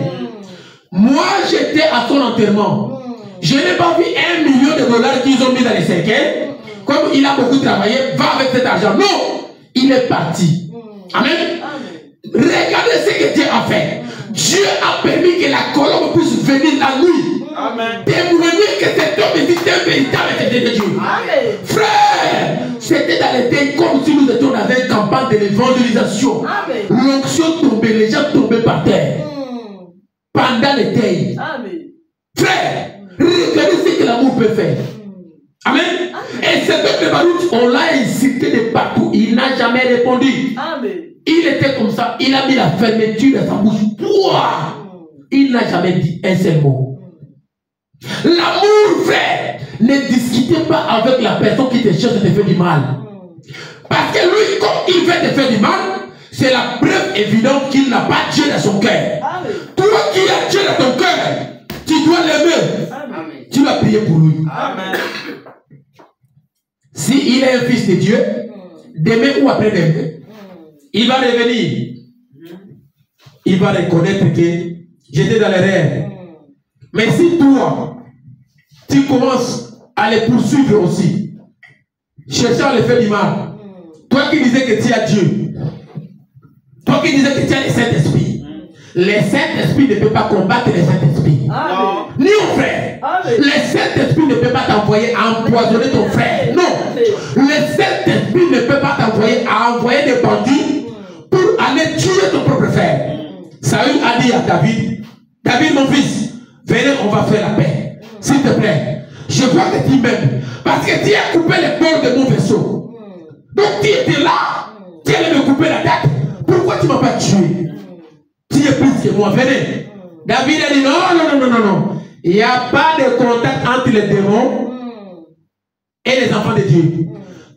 Moi, j'étais à son enterrement. Je n'ai pas vu $1 million qu'ils ont mis dans les cercueils. Comme il a beaucoup travaillé, va avec cet argent. Non, il est parti. Amen. Regardez ce que Dieu a fait. Dieu a permis que la colombe puisse venir la nuit. Témoigner que cet homme était un véritable de Dieu. Frère, c'était dans les temps comme si nous étions dans une campagne de l'évangélisation. L'onction tombait, les gens tombaient par terre. Pendant les temps. Frère, regardez ce que l'amour peut faire. Amen. Et cet homme de Baruch, on l'a incité de partout. Il n'a jamais répondu. Il était comme ça. Il a mis la fermeture dans sa bouche. Pouah! Il n'a jamais dit un seul mot. L'amour, frère, ne discutez pas avec la personne qui te cherche de te faire du mal. Parce que lui, comme il veut te faire du mal, c'est la preuve évidente qu'il n'a pas Dieu dans son cœur. Toi qui as Dieu dans ton cœur, tu dois l'aimer. Tu vas prier pour lui. S'il est un fils de Dieu, demain ou après-demain, il va revenir. Il va reconnaître que j'étais dans l'erreur. Mais si toi, tu commences à les poursuivre aussi, cherchant l'effet du mal. Toi qui disais que tu as Dieu. Toi qui disais que tu as le Saint-Esprit. Le Saint-Esprit ne peut pas combattre le Saint-Esprit. Ni au frère. Le Saint-Esprit ne peut pas t'envoyer à empoisonner ton frère. Non. Le Saint-Esprit ne peut pas t'envoyer à envoyer des bandits pour aller tuer ton propre frère. Saül a dit à David, David mon fils, venez, on va faire la paix. S'il te plaît, je vois que tu m'aimes. Parce que tu as coupé les bords de mon vaisseau. Donc tu étais là, tu allais me couper la tête. Pourquoi tu ne m'as pas tué? Tu es plus que moi, venez. David a dit non. Il n'y a pas de contact entre les démons et les enfants de Dieu.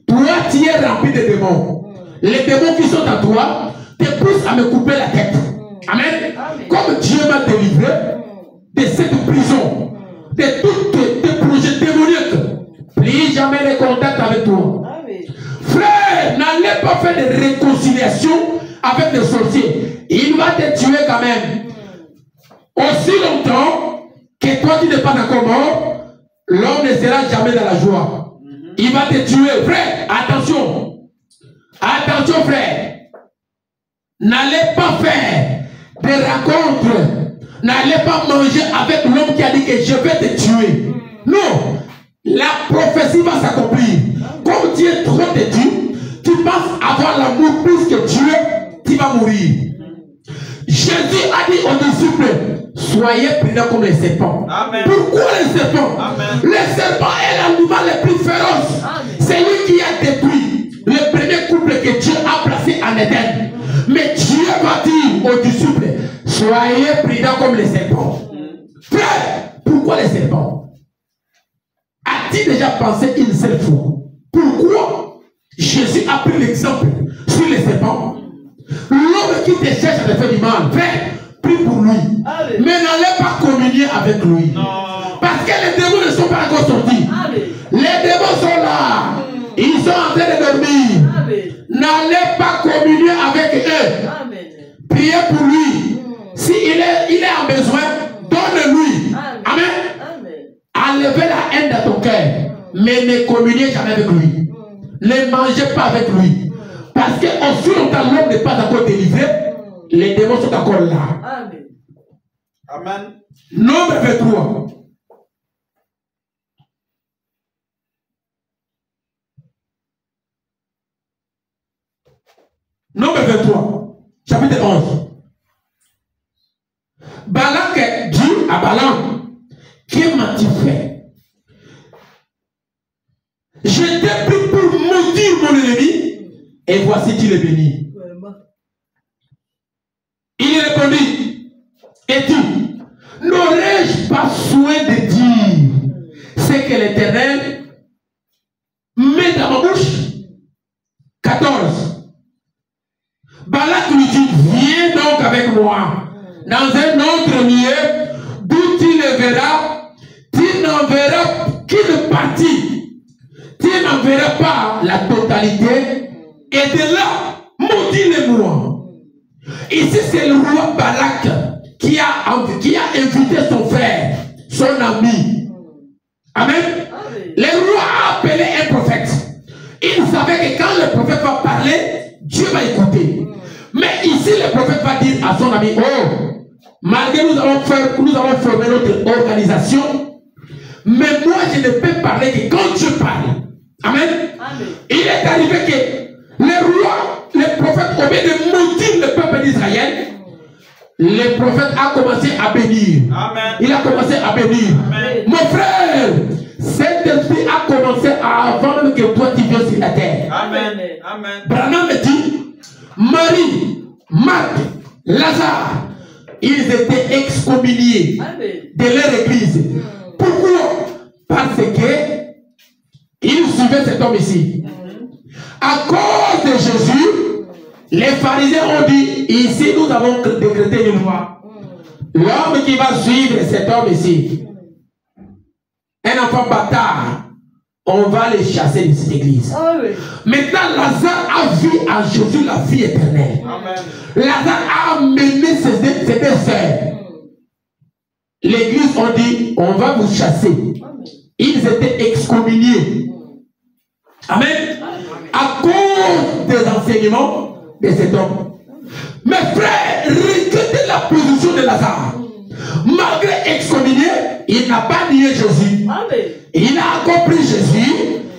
Toi, tu es rempli de démons. Les démons qui sont en toi te poussent à me couper la tête. Amen. Comme Dieu m'a délivré de cette prison, de tous tes projets démoniaques, plus jamais de contact avec toi. Frère, n'allez pas faire de réconciliation avec les sorciers. Il va te tuer quand même. Aussi longtemps que toi tu n'es pas encore mort, l'homme ne sera jamais dans la joie. Il va te tuer. Frère, attention. Attention, frère. N'allez pas faire des rencontres. N'allez pas manger avec l'homme qui a dit que je vais te tuer. Non. La prophétie va s'accomplir. Comme tu es trop têtu, tu penses avoir l'amour plus que Dieu, tu vas mourir. Jésus a dit aux disciples, soyez prudents comme les serpents. Amen. Pourquoi les serpents? Amen. Les serpents est l'animal le plus féroce. C'est lui qui a détruit le premier couple que Dieu a placé en Éden. Mais Dieu va dire aux disciples, soyez prudents comme les serpents. Frère, pourquoi les serpents? As-tu déjà pensé une seule fois pourquoi Jésus a pris l'exemple sur les serpents? L'homme qui te cherche à te faire du mal, frère, prie pour lui. Allez. Mais n'allez pas communier avec lui. Non. Parce que les démons ne sont pas encore sortis. Allez. Les démons sont là. Ils sont en train de dormir. N'allez pas communier avec eux. Amen. Priez pour lui. S'il est en besoin, donne-lui. Amen. Enlevez la haine dans ton cœur. Mais ne communiez jamais avec lui. Ne mangez pas avec lui. Parce que aussi longtemps l'homme n'est pas encore délivré, les démons sont encore là. Amen. Amen. Nombre 23. Nombre 23. Chapitre 11. Balak dit à Balaam, que m'as-tu fait? Je t'ai pris pour maudire mon ennemi, et voici tu le bénis. Il répondit, et dit, n'aurais-je pas soin de dire ce que l'Éternel met dans ma bouche? 14. Balak lui dit, viens donc avec moi dans un autre lieu d'où tu le verras, tu n'en verras qu'une partie. Tu n'en verras pas la totalité, et de là, maudis-le-moi. Ici, c'est le roi Balak qui a invité son frère, son ami. Amen. Le roi a appelé un prophète. Il savait que quand le prophète va parler, Dieu va écouter. Mais ici, le prophète va dire à son ami, oh, malgré nous avons formé notre organisation, mais moi, je ne peux parler que quand Dieu parle. Amen. Amen. Il est arrivé que le roi, le prophète, au lieu de maudire le peuple d'Israël, le prophète a commencé à bénir. Amen. Il a commencé à bénir. Amen. Mon frère, cet esprit a commencé avant même que toi tu viennes sur la terre. Amen. Amen. Branham me dit, Marie, Marc, Lazare, ils étaient excommuniés de leur église. Pourquoi? Parce que ils suivaient cet homme ici. À cause de Jésus, les pharisiens ont dit, ici nous avons décrété une loi. L'homme qui va suivre cet homme ici, un enfant bâtard, on va les chasser de cette église. Maintenant, Lazare a vu en Jésus la vie éternelle. Amen. Lazare a mené ses deux sœurs. L'église a dit, on va vous chasser. Ils étaient excommuniés. Amen. À cause des enseignements de cet homme. Mes frères, regardez la position de Lazare. Malgré excommunié, il n'a pas nié Jésus. Il a compris Jésus.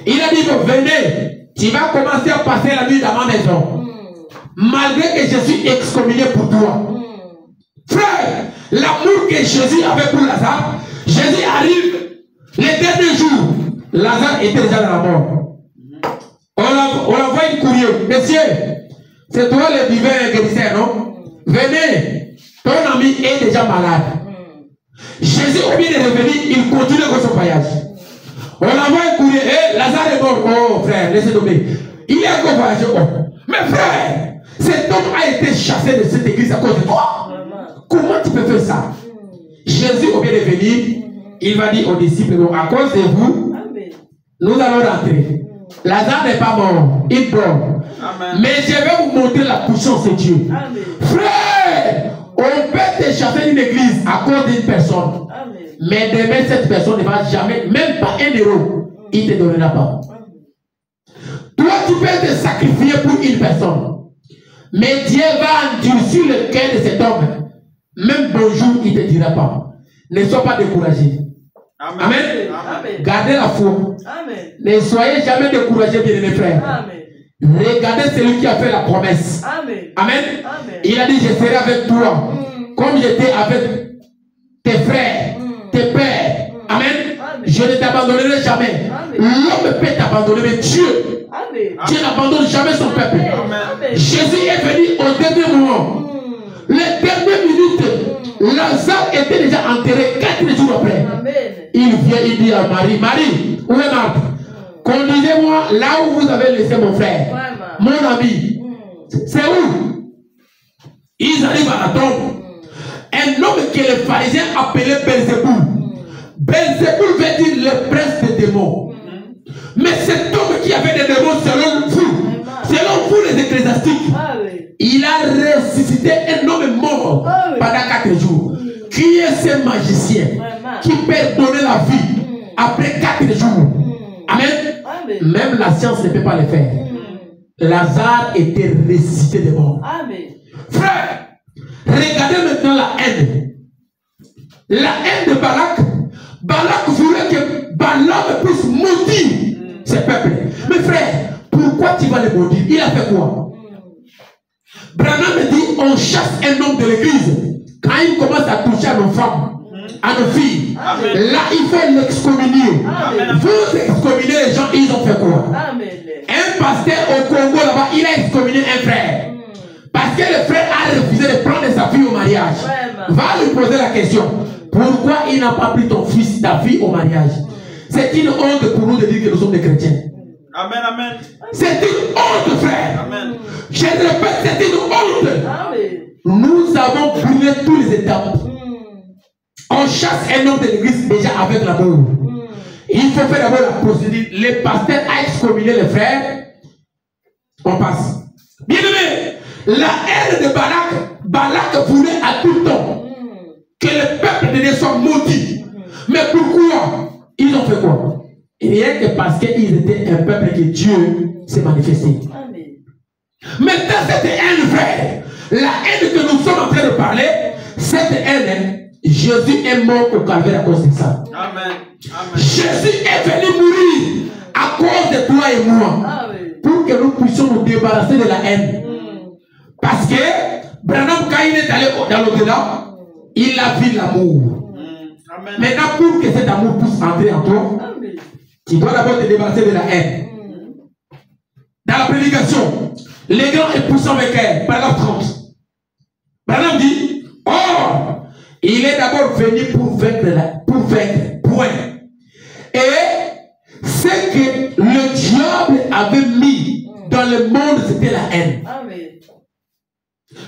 Il a dit, venez, tu vas commencer à passer la nuit dans ma maison. Malgré que je suis excommunié pour toi. Frère, l'amour que Jésus avait pour Lazare, Jésus arrive les derniers jours. Lazare était déjà dans la mort. On envoie une courrier. Monsieur, c'est toi le divin guérisseur, non? Venez, ton ami est déjà malade. Jésus, au lieu de revenir, il continue son voyage. On envoie un courrier. Hey, Lazare est mort. Oh, frère, laissez tomber. Il est encore voyagé. Oh. Mais frère, cet homme a été chassé de cette église à cause de toi. Comment tu peux faire ça? Jésus, au lieu de venir, il va dire aux disciples, à cause de vous, nous allons rentrer. Lazare n'est pas mort, il dort. Mais je vais vous montrer la puissance de Dieu. Amen. Frère, on peut te chasser d'une église à cause d'une personne. Amen. Mais demain, cette personne ne va jamais, même pas un euro, il ne te donnera pas. Toi, tu peux te sacrifier pour une personne. Mais Dieu va endurcir le cœur de cet homme. Même bonjour, il ne te dira pas. Ne sois pas découragé. Amen. Amen. Amen. Gardez la foi. Amen. Ne soyez jamais découragés, bien-aimés frères. Amen. Regardez celui qui a fait la promesse. Amen. Amen. Amen. Il a dit, je serai avec toi. Comme j'étais avec tes frères, tes pères. Amen. Amen. Je ne t'abandonnerai jamais. L'homme peut t'abandonner, mais Dieu, Dieu n'abandonne jamais son peuple. Amen. Jésus est venu au dernier moment. Les dernières minutes, Lazare était déjà enterré 4 jours après. Amen. Il vient, il dit à Marie, Marie, où est Marthe? Conduisez-moi là où vous avez laissé mon frère, mon ami. C'est où? Ils arrivent à la tombe. Un homme que les pharisiens appelaient Belzéboul. Belzéboul veut dire le prince des démons. Mais cet homme qui avait des démons selon vous les ecclésiastiques, il a ressuscité un homme mort pendant 4 jours. Qui est ce magicien qui peut donner la vie après 4 jours? Amen. Même la science ne peut pas le faire. Lazare était ressuscité des morts. Frère, regardez maintenant la haine. La haine de Balak. Balak voulait que Balaam puisse maudire ses peuples. Mais frère, pourquoi tu vas les maudire? Il a fait quoi? Branham dit, on chasse un homme de l'église. Quand il commence à toucher à nos femmes, à nos filles, là il faut l'excommunier. Vous excommuniez les gens, ils ont fait quoi? Un pasteur au Congo là-bas, il a excommunié un frère. Parce que le frère a refusé de prendre sa fille au mariage. Va lui poser la question. Pourquoi il n'a pas pris ton fils, ta fille au mariage? C'est une honte pour nous de dire que nous sommes des chrétiens. Amen, amen. C'est une honte, frère. Amen. Je répète, c'est une honte. Amen. Nous avons brûlé toutes les étapes. On chasse un homme de l'église déjà avec l'amour. Il faut faire d'abord la procédure. Le pasteur a excommunié les frères. On passe. Bien aimé, la haine de Balak, Balak voulait à tout temps que le peuple de Dieu soit maudit. Mais pourquoi? Ils ont fait quoi? Rien que parce qu'ils étaient un peuple que Dieu s'est manifesté. Maintenant, cette haine, frère, la haine que nous sommes en train de parler, cette haine, Jésus est mort au calvaire à cause de ça. Amen. Amen. Jésus est venu mourir à cause de toi et moi. Amen. Pour que nous puissions nous débarrasser de la haine. Parce que Branham, quand il est allé dans l'au-delà, il a vu l'amour. Maintenant, pour que cet amour puisse entrer en toi, tu dois d'abord te débarrasser de la haine. Dans la prédication, les grands et puissants vainqueurs, paragraphe 30. Branham dit, or, il est d'abord venu pour vaincre, point. Et ce que le diable avait mis dans le monde, c'était la haine. Amen.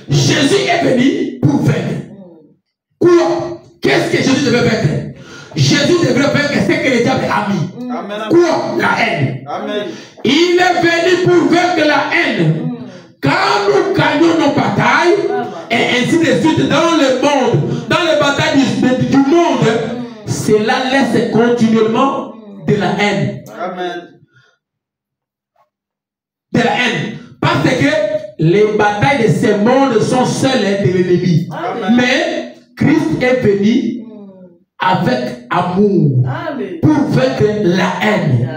Jésus est venu pour vaincre. Quoi? Qu'est-ce que Jésus devait vaincre? Jésus devrait vaincre ce que le diable a mis. Amen. Quoi? La haine. Amen. Il est venu pour vaincre la haine. Quand nous gagnons nos batailles, et ainsi de suite, dans le monde, dans les batailles du monde, cela laisse continuellement de la haine. Amen. de la haine. Parce que les batailles de ce monde sont celles de l'ennemi. Mais Christ est venu avec amour pour vaincre la haine.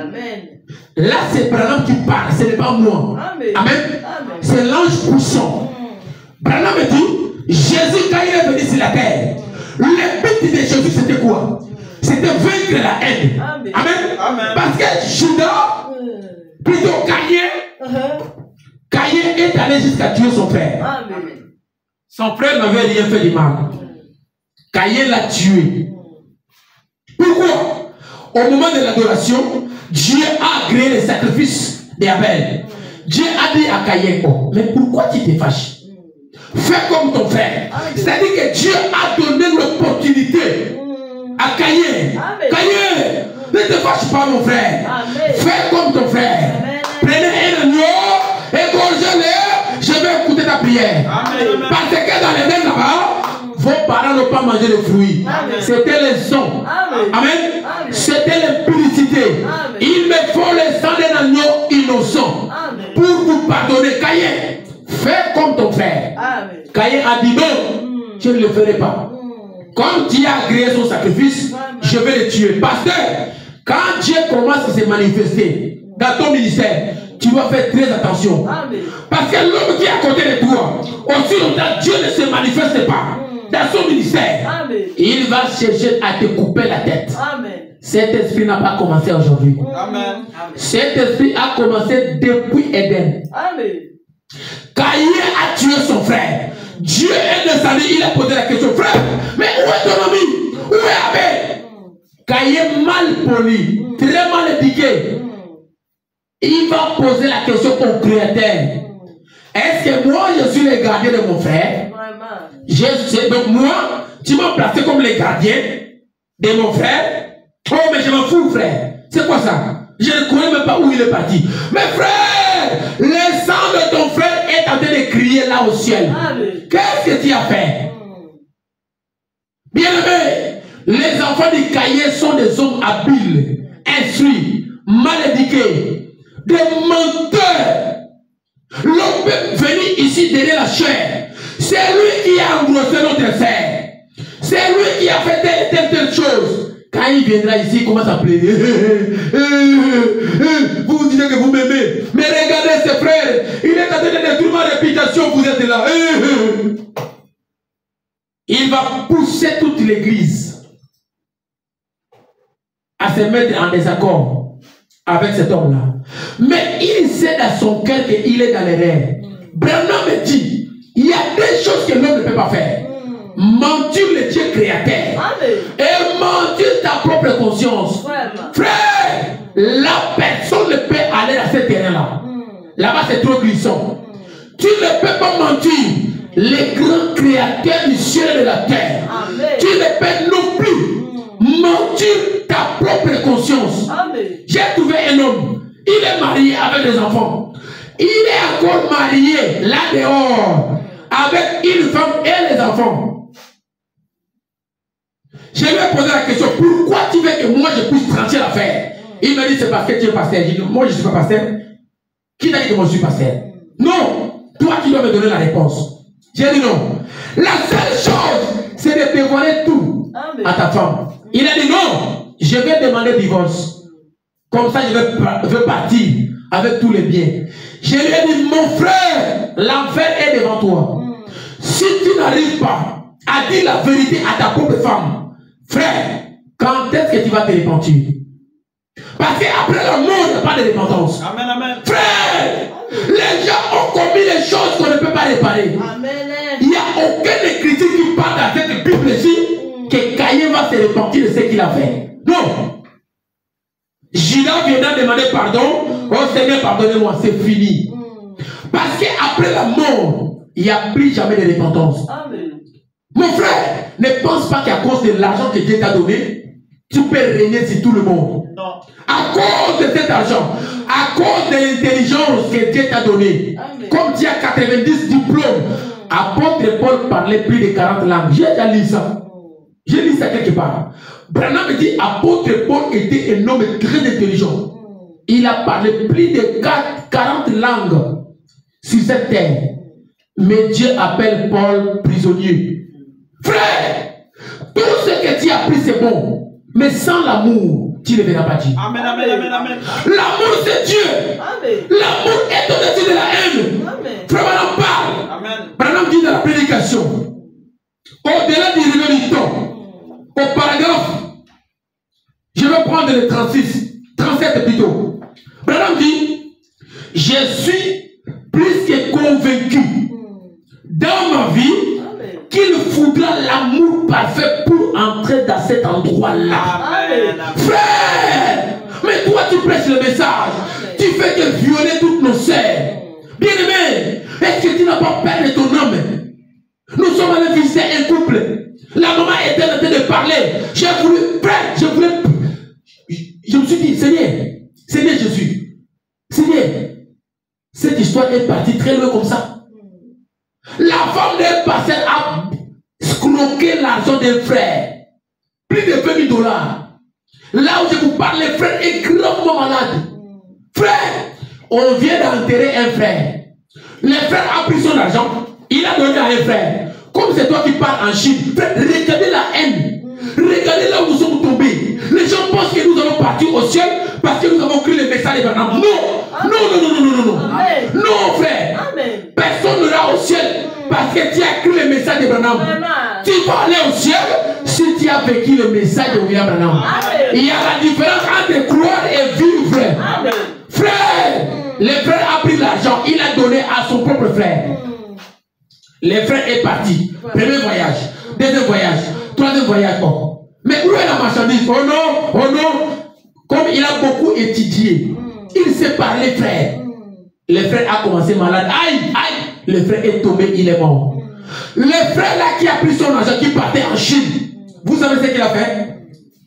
Là, c'est Branham qui parle, ce n'est pas moi. Amen. C'est l'ange puissant. Branham dit, Jésus, quand il est venu sur la terre, le but de Jésus, c'était quoi? C'était vaincre la haine. Amen. Parce que Judas, plutôt Caïn est allé jusqu'à tuer son frère. Son frère n'avait rien fait de mal. Caïn l'a tué. Pourquoi? Au moment de l'adoration, Dieu a agréé les sacrifices d'Abel. Dieu a dit à Caïn, oh, mais pourquoi tu te fâches? Fais comme ton frère. C'est-à-dire que Dieu a donné l'opportunité à Caïn. Caïn, ne te fâche pas mon frère. Fais comme ton frère. Prenez un agneau, égorgez-le, je vais écouter ta prière. Parce que dans les mêmes là-bas, vos parents n'ont pas mangé de fruits. C'était les sons. Amen. C'était l'impudicité. Il me faut le sang d'un agneau innocent pour vous pardonner. Caïn, fais comme ton frère. Caïn a dit non, je ne le ferai pas. Comme Dieu a agréé son sacrifice, je vais le tuer. Pasteur, quand Dieu commence à se manifester dans ton ministère, tu dois faire très attention. Parce que l'homme qui est à côté de toi, aussi longtemps Dieu ne se manifeste pas dans son ministère, il va chercher à te couper la tête. Cet esprit n'a pas commencé aujourd'hui. Cet esprit a commencé depuis Éden. Caïn a tué son frère. Dieu est descendu, il a posé la question, frère, mais où est ton ami? Où est Abel? Caïn mal poli, très mal éduqué. Il va poser la question au Créateur. Est-ce que moi je suis le gardien de mon frère? Donc moi, tu m'as placé comme le gardien de mon frère? Oh mais je m'en fous frère. C'est quoi ça? Je ne connais même pas où il est parti. Mais frère, le sang de ton frère est en train de crier là au ciel. Qu'est-ce que tu as fait? Bien-aimé, les enfants de Caïn sont des hommes habiles, instruits, mal éduqués, des menteurs. L'homme peut venir ici donner la chair. C'est lui qui a engrossé notre frère. C'est lui qui a fait telle chose. Quand il viendra ici, il commence à plaider. Vous vous dites que vous m'aimez. Mais regardez ce frère. Il est en train de détruire ma réputation. Vous êtes là. Il va pousser toute l'église à se mettre en désaccord avec cet homme-là. Mais il sait dans son cœur qu'il est dans l'erreur. Branham me dit, il y a des choses que l'homme ne peut pas faire. Mentir le Dieu créateur. Et mentir ta propre conscience. Frère, la personne ne peut aller à ce terrain-là. Là-bas, c'est trop glissant. Tu ne peux pas mentir le grand créateur du ciel et de la terre. Tu ne peux non plus mentir ta propre conscience. J'ai trouvé un homme. Il est marié avec des enfants. Il est encore marié là dehors avec une femme et les enfants. Je lui ai posé la question, pourquoi tu veux que moi je puisse trancher l'affaire? Il m'a dit, c'est parce que tu es pasteur. J'ai dit, moi je ne suis pas pasteur. Qui t'a dit que moi je suis pasteur? Non, toi tu dois me donner la réponse. J'ai dit non. La seule chose, c'est de dévoiler tout à ta femme. Il a dit non, je vais demander divorce. Comme ça je vais partir avec tous les biens. Je lui ai dit, mon frère, l'enfer est devant toi. Si tu n'arrives pas à dire la vérité à ta propre femme, frère, quand est-ce que tu vas te repentir? Parce qu'après la mort, il n'y a pas de repentance. Amen, amen. Frère, les gens ont commis des choses qu'on ne peut pas réparer. Il n'y a aucune écriture qui parle dans cette Bible-ci que Caïn va se repentir de ce qu'il a fait. Non. Judas viendra demander pardon. Oh Seigneur, pardonnez-moi, c'est fini. Parce qu'après la mort, il n'y a plus jamais de repentance. Mon frère, ne pense pas qu'à cause de l'argent que Dieu t'a donné, tu peux régner sur tout le monde. Non. À cause de cet argent, à cause de l'intelligence que Dieu t'a donnée, comme tu as 90 diplômes, apôtre Paul parlait plus de 40 langues. J'ai déjà lu ça. J'ai lu ça quelque part. Branham me dit, apôtre Paul était un homme très intelligent. il a parlé plus de 40 langues sur cette terre. Mais Dieu appelle Paul prisonnier. Frère, tout ce que tu as appris c'est bon, mais sans l'amour, tu ne verras pas Dieu. Amen, amen, amen, amen. L'amour c'est Dieu. L'amour est au-dessus de la haine. Frère, Branham parle. Amen. Branham dit dans la prédication, au-delà du relevé du temps, au paragraphe, je vais prendre le 37 plutôt. Branham dit, je suis plus que convaincu dans ma vie qu'il faudra l'amour parfait pour entrer dans cet endroit-là. Frère, mais toi tu prêches le message, tu fais que violer toutes nos sœurs. Bien-aimé, est-ce que tu n'as pas peur de ton âme? Nous sommes allés visiter un couple. La maman était en train de parler. J'ai voulu, frère, je me suis dit, Seigneur Jésus, Seigneur, cette histoire est partie très loin comme ça. La femme d'un pasteur a escroqué l'argent d'un frère. Plus de 20 000 $. Là où je vous parle, le frère est gravement malade. Frère, on vient d'enterrer un frère. Le frère a pris son argent, il a donné à un frère. Comme c'est toi qui parles en Chine, frère, regardez la haine. Regardez là où nous sommes tombés. Les gens pensent que nous allons partir au ciel parce que nous avons cru le message de Branham. Non. Non, frère. Amen. Personne n'ira au ciel parce que tu as cru le message de Branham. Tu vas aller au ciel si tu as vécu le message de William Branham. Il y a la différence entre croire et vivre. Amen. Frère, le frère a pris l'argent, il a donné à son propre frère. Le frère est parti. Premier voyage, deuxième voyage, troisième voyage. Oh. Mais où est la marchandise? Oh non. Comme il a beaucoup étudié, il s'est parlé, frère. Le frère a commencé malade. Aïe. Le frère est tombé, il est mort. Le frère là qui a pris son argent, qui partait en Chine, vous savez ce qu'il a fait?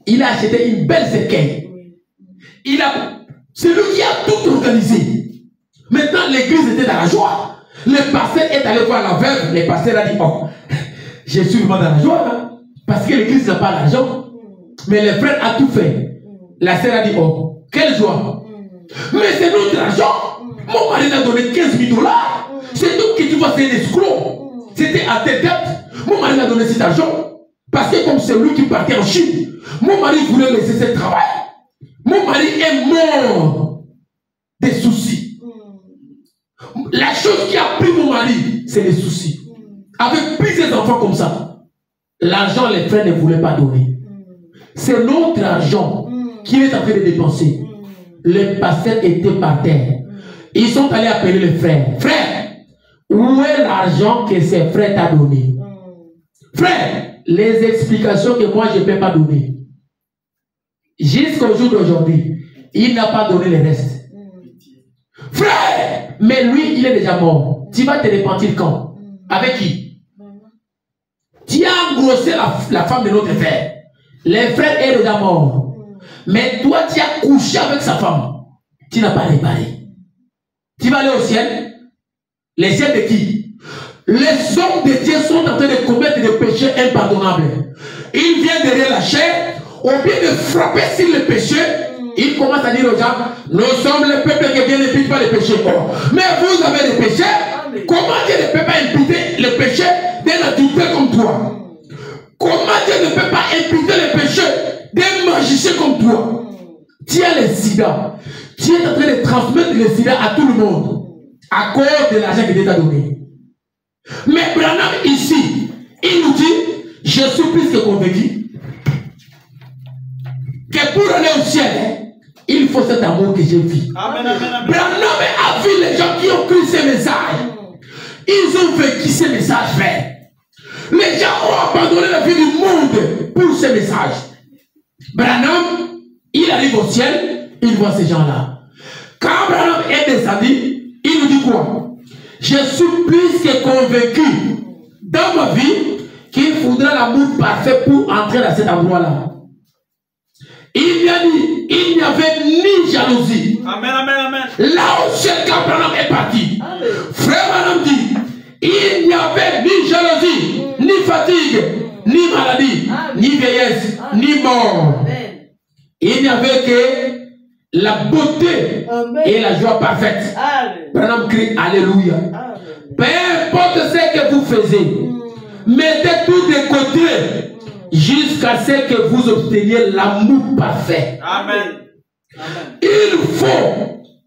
Il a acheté une belle cercueil. C'est lui qui a tout organisé. Maintenant, l'église était dans la joie. Le pasteur est allé voir la veuve. Le pasteur a dit, oh, je suis vraiment dans la joie. Hein, parce que l'église n'a pas l'argent. Mais le frère a tout fait. La sœur a dit, oh, quelle joie. Mais c'est notre argent. Mon mari a donné 15 000 $. C'est donc que tu vois, c'est un escroc. C'était à tes dettes. Mon mari a donné cet argent. Parce que comme c'est lui qui partait en Chine, mon mari voulait laisser ce travail. Mon mari est mort des soucis. La chose qui a pris mon mari, c'est les soucis. Avec plusieurs enfants comme ça, l'argent, les frères ne voulaient pas donner. C'est notre argent qu'il est en train de dépenser. Les pasteurs étaient par terre. Ils sont allés appeler les frères. Frère, où est l'argent que ces frères t'ont donné? Frère, les explications que moi je ne peux pas donner. Jusqu'au jour d'aujourd'hui, il n'a pas donné le reste. Frère, mais lui, il est déjà mort. Tu vas te repentir quand? Avec qui? Tu as engrossé la femme de notre frère. Le frère est déjà mort. Mais toi, tu as couché avec sa femme. Tu n'as pas réparé. Tu vas aller au ciel. Les ciels de qui? Les hommes de Dieu sont en train de commettre des péchés impardonnables. Ils viennent derrière la chair. Au lieu de frapper sur le péché, ils commencent à dire aux gens, nous sommes le peuple qui vient n'implique pas les péchés. Oh. Mais vous avez des péchés. Comment Dieu ne peut pas imputer le péché d'un adultère comme toi? Comment Dieu ne peut pas imputer le péché d'un magicien comme toi? Tu as le sida. Tu es en train de transmettre le sida à tout le monde à cause de l'argent que Dieu t'a donné. Mais Branham ici, il nous dit, je suis plus que convaincu que pour aller au ciel, il faut cet amour que j'ai vu. Branham a vu les gens qui ont cru ces messages. Ils ont vécu ces messages, frère. Les gens ont abandonné la vie du monde pour ces messages. Branham, il arrive au ciel, il voit ces gens-là. Quand Branham est descendu, il nous dit quoi? Je suis plus que convaincu dans ma vie qu'il faudra l'amour parfait pour entrer dans cet endroit-là. Il n'y avait ni jalousie. Amen, amen, amen. Là où seul quand Branham est parti, frère Branham dit, il n'y avait ni jalousie, ni fatigue, ni maladie, ni vieillesse, ni mort. Il n'y avait que la beauté et la joie parfaite. Branham crie Alléluia. Peu importe ce que vous faisiez, mettez tout de côté jusqu'à ce que vous obteniez l'amour parfait. Amen. Il faut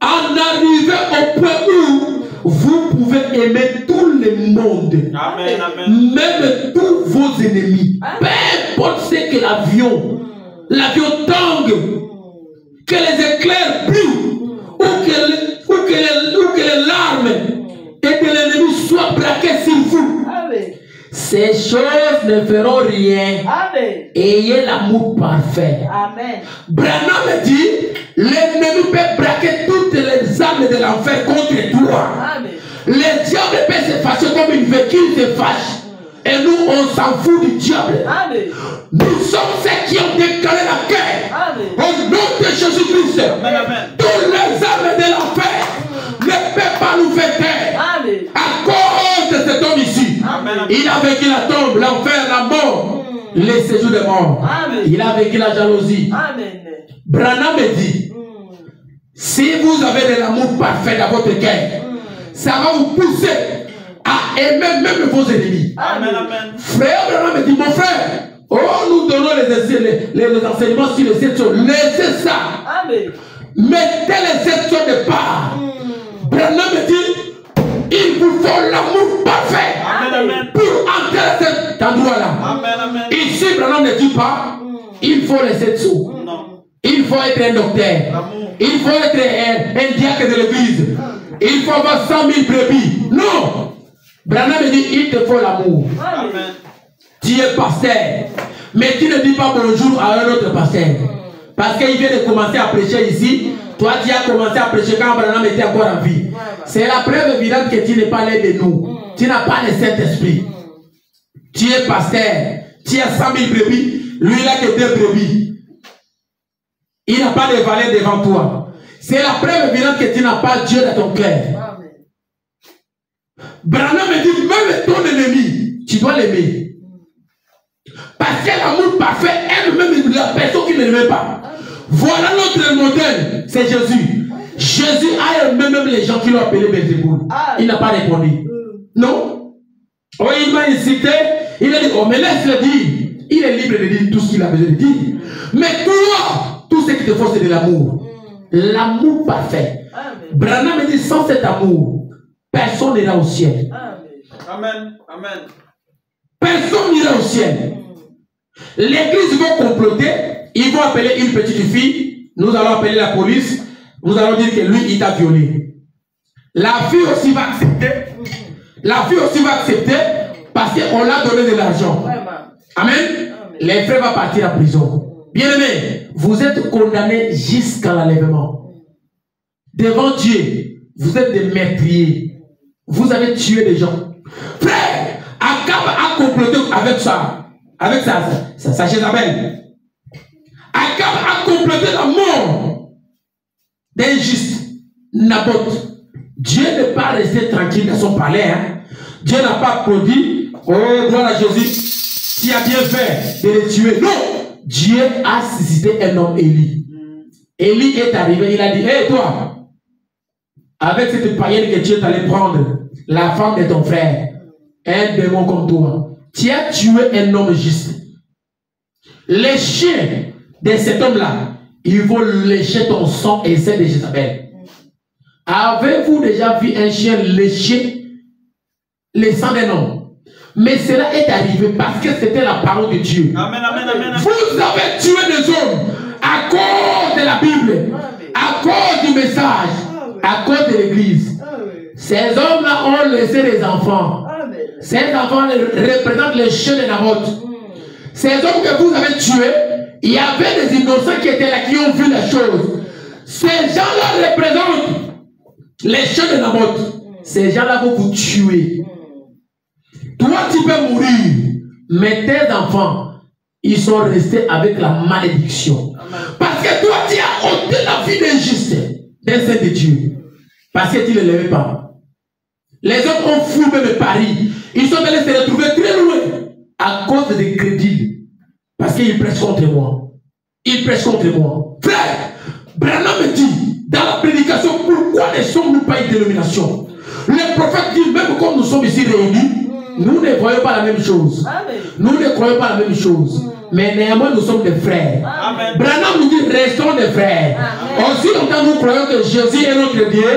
en arriver au point où vous pouvez aimer tout le monde, Amen. Amen. même tous vos ennemis. Peu importe ce que l'avion tangue, que les éclairs brillent, ou que les larmes et de l'ennemi soient braquées sur vous. Ces choses ne feront rien. Ayez l'amour parfait. Amen. Branham dit, l'ennemi peut braquer toutes les armes de l'enfer contre toi. Amen. Le diable peut se fâcher comme une véhicule se fâche. Et nous, on s'en fout du diable. Amen. Nous sommes ceux qui ont déclaré la guerre. Amen. Au nom de Jésus-Christ. Toutes les armes de l'enfer ne peuvent pas nous faire taire. Amen. À cause de cet homme ici. Amen. Il a vécu la tombe, l'enfer, la mort, les séjours des morts. Amen. Il a vécu la jalousie. Amen. Branham dit, si vous avez de l'amour parfait dans votre cœur, ça va vous pousser à aimer même vos ennemis. Amen. Amen. Frère Branham dit, mon frère, nous donnons les enseignements sur les 7 choses. Laissez ça. Amen. Mettez les 7 choses de part. Branham dit, il vous faut l'amour parfait. Amen. Pour entrer à cet endroit-là. Amen. Amen. Ici, Branham ne dit pas, il faut les 7 choses. Non. Il faut être un docteur. L'amour. Il faut être un diacre de l'église. Il faut avoir 100 000 brebis. Non. Branham dit, il te faut l'amour. Amen. Tu es pasteur. Mais tu ne dis pas bonjour à un autre pasteur. Parce qu'il vient de commencer à prêcher ici. Toi, tu as commencé à prêcher quand Branham était encore en vie. C'est la preuve évidente que tu n'es pas l'un de nous. Tu n'as pas le Saint-Esprit. Tu es pasteur. Tu as 100 000 brebis. Lui, il n'a que 2 brebis. Il n'a pas de valeur devant toi. C'est la preuve évidente que tu n'as pas Dieu dans ton cœur. Branham dit, même ton ennemi, tu dois l'aimer. Parce que l'amour parfait aime même la personne qui ne l'aime pas. Voilà notre modèle, c'est Jésus. Jésus a aimé même les gens qui l'ont appelé Belzéboul. Il n'a pas répondu. Non. Oh, il m'a incité. Il a dit, oh, mais laisse-le dire. Il est libre de dire tout ce qu'il a besoin de dire. Mais toi, tout ce qui te faut, c'est de l'amour. L'amour parfait. Branham dit, sans cet amour, personne n'ira au ciel. Amen. Amen. Personne n'ira au ciel. L'église va comploter. Ils vont appeler une petite fille. Nous allons appeler la police. Nous allons dire que lui, il t'a violé. La fille aussi va accepter. La fille aussi va accepter parce qu'on l'a donné de l'argent. Amen. Les frères vont partir en prison. Bien-aimés, vous êtes condamnés jusqu'à l'enlèvement. Devant Dieu, vous êtes des meurtriers. Vous avez tué des gens. Frère, Akab a comploté avec ça. Avec sa Jézabel. Akab a comploté la mort d'un juste Naboth. Dieu n'est pas resté tranquille dans son palais. Hein. Dieu n'a pas applaudi. Oh, gloire à Jésus. Qui a bien fait de les tuer. Non. Dieu a suscité un homme, Élie. Élie est arrivé, il a dit, hé toi, avec cette païenne que tu es allé prendre, la femme de ton frère, un démon comme toi, tu as tué un homme juste. Les chiens de cet homme-là, ils vont lécher ton sang et celle de Jézabel. Avez-vous déjà vu un chien lécher le sang d'un homme? Mais cela est arrivé parce que c'était la parole de Dieu. Amen, amen, amen. Vous avez tué des hommes à cause de la Bible, à cause du message, à cause de l'église. Ces hommes-là ont laissé des enfants. Ces enfants représentent les chiens de Naboth. Ces hommes que vous avez tués, il y avait des innocents qui étaient là, qui ont vu les choses. Ces gens-là représentent les chiens de Naboth. Ces gens-là vont vous tuer. Toi, tu peux mourir, mais tes enfants, ils sont restés avec la malédiction. Parce que toi, tu as ôté la vie d'un juste, d'un saint de Dieu. Parce que tu ne l'aimais pas. Les hommes ont fou même Paris. Ils sont allés se retrouver très loin à cause des crédits. Parce qu'ils prêchent contre moi. Ils prêchent contre moi. Frère, Branham me dit, dans la prédication, pourquoi ne sommes-nous pas une dénomination? Le prophète dit, même comme nous sommes ici réunis, nous ne voyons pas la même chose. Nous ne croyons pas la même chose. Mais néanmoins, nous sommes des frères. Amen. Branham nous dit, restons des frères. Aussi longtemps nous croyons que Jésus est notre Dieu,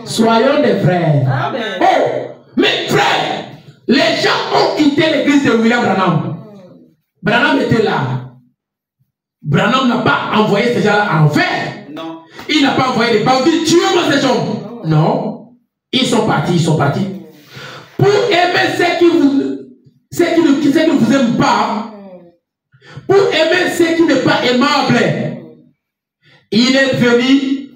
soyons des frères. Amen. Oh, mais frères, les gens ont quitté l'église de William Branham. Branham était là. Branham n'a pas envoyé ces gens-là en enfer. Non. Il n'a pas envoyé des bandits, tuez-moi ces gens. Non. Ils sont partis. Pour aimer ceux qui ne vous aiment pas, pour aimer ceux qui n'est pas aimable, il est venu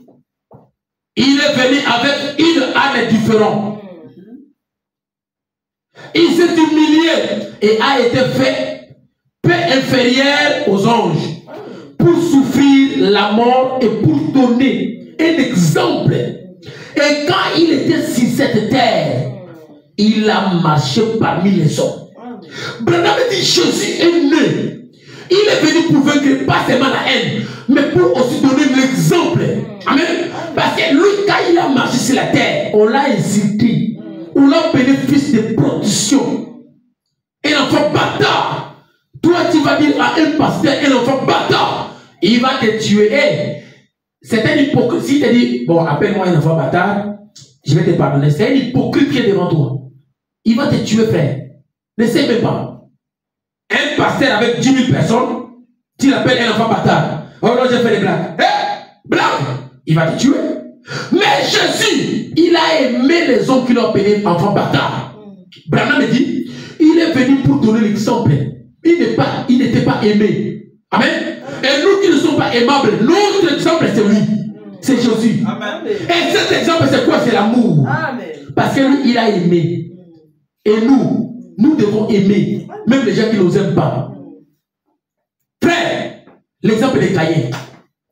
avec une âme différente. Il s'est humilié et a été fait peu inférieur aux anges pour souffrir la mort et pour donner un exemple. Et quand il était sur cette terre, il a marché parmi les hommes. Branham dit, Jésus est né. Il est venu pour vaincre pas seulement la haine, mais pour aussi donner l'exemple. Amen. Parce que lui, quand il a marché sur la terre, on l'a insulté. On l'a bénéfice de protection. Un enfant bâtard. Toi, tu vas dire à un pasteur, un enfant bâtard, il va te tuer. Hey, c'est un hypocrite. Si tu dis, bon, appelle-moi un enfant bâtard, je vais te pardonner. C'est un hypocrite qui est devant toi. Il va te tuer, frère. Ne sais même pas. Un pasteur avec 10 000 personnes, tu l'appelles un enfant bâtard. Oh non, j'ai fait des blagues. Blague. Il va te tuer. Mais Jésus, il a aimé les hommes qui l'ont appelé enfant bâtard. Branham me dit, il est venu pour donner l'exemple. Il n'était pas aimé. Amen. Et nous qui ne sommes pas aimables, notre exemple c'est lui. C'est Jésus. Amen. Et cet exemple c'est quoi? C'est l'amour. Parce que lui, il a aimé. Et nous devons aimer. Même les gens qui ne nous aiment pas. Frère, l'exemple de Caïn.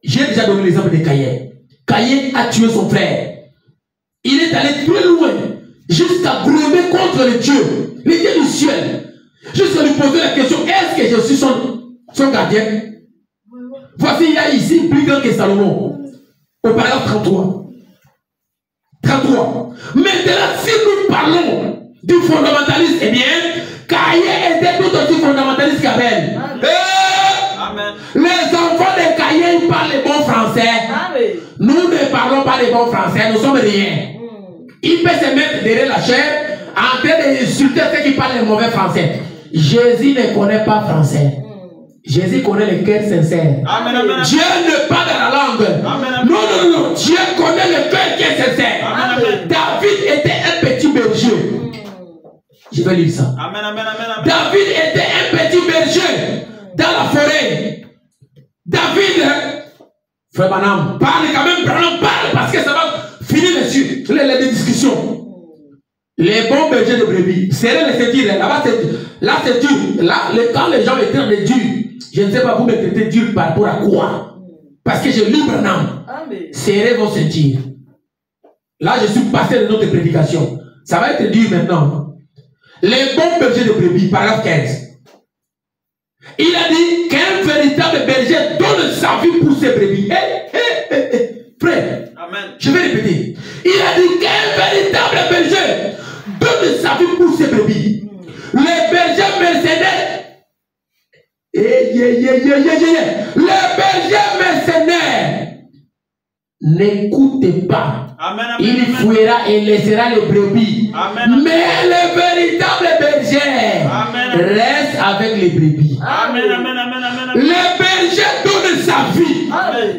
J'ai déjà donné l'exemple de Caïn. Caïn a tué son frère. Il est allé très loin. Jusqu'à grouper contre le Dieu du ciel. Jusqu'à lui poser la question, est-ce que je suis son gardien? Voici, il y a ici plus grand que Salomon. Au paragraphe 33. Maintenant, si nous parlons du fondamentalisme, eh bien, Caïn était tout aussi fondamentaliste qu'Abel. Amen. Les enfants de Caïn parlent les bons français. Nous ne parlons pas les bons français, nous sommes rien. Il peut se mettre derrière la chair en train d'insulter ceux qui parlent les mauvais français. Jésus ne connaît pas français. Jésus connaît le cœur sincère. Amen, amen. Dieu n'est pas dans la langue. Amen. Non. Dieu connaît le cœur qui est sincère. Amen. David était un petit berger. Je vais lire ça. Amen. David était un petit berger dans la forêt. David, frère Branham, parle quand même, Branham parle parce que ça va finir les discussions. Les bons bergers de brebis, serrez les ceintures, là-bas c'est dur. Là, quand les gens me traitent de dur, je ne sais pas vous me traitez dur par rapport à quoi. Parce que je lis Branham. Serrez vos ceintures. Là, je suis passé de notre prédication. Ça va être dur maintenant. Les bons bergers de brebis, paragraphe 15. Il a dit qu'un véritable berger donne sa vie pour ses brebis. Frère, Amen. je vais répéter. Il a dit qu'un véritable berger donne sa vie pour ses brebis. Les bergers mercenaires. Les bergers mercenaires n'écoutez pas. Amen. Il fuira et laissera les brebis. Amen. Mais le véritable berger reste avec les brebis. Amen. Le berger donne sa vie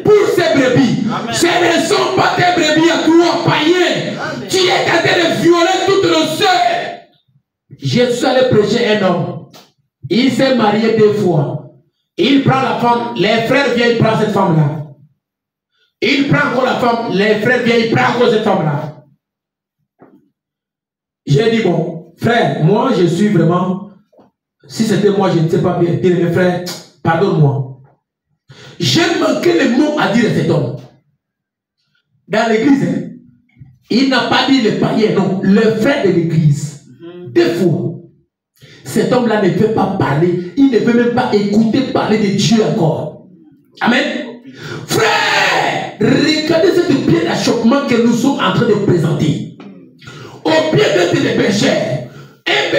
pour ses brebis. Amen. Ce ne sont pas tes brebis à toi, païen. Tu es en train de violer toutes nos sœurs. Je suis allé prêcher un homme. Il s'est marié 2 fois. Il prend la femme, les frères viennent, il prend cette femme-là. Il prend encore la femme, les frères viennent, il prend encore cette femme-là. J'ai dit, bon, frère, moi je suis vraiment, si c'était moi, je ne sais pas bien, dire mes frères, pardonne-moi. J'ai manqué les mots à dire à cet homme. Dans l'église, il n'a pas dit le païen, non, le frère de l'église. 2 fois. Cet homme-là ne veut pas parler, il ne veut même pas écouter parler de Dieu encore. Amen. Frère, regardez cette pied d'achoppement que nous sommes en train de présenter. Au pied d'être des bergers, un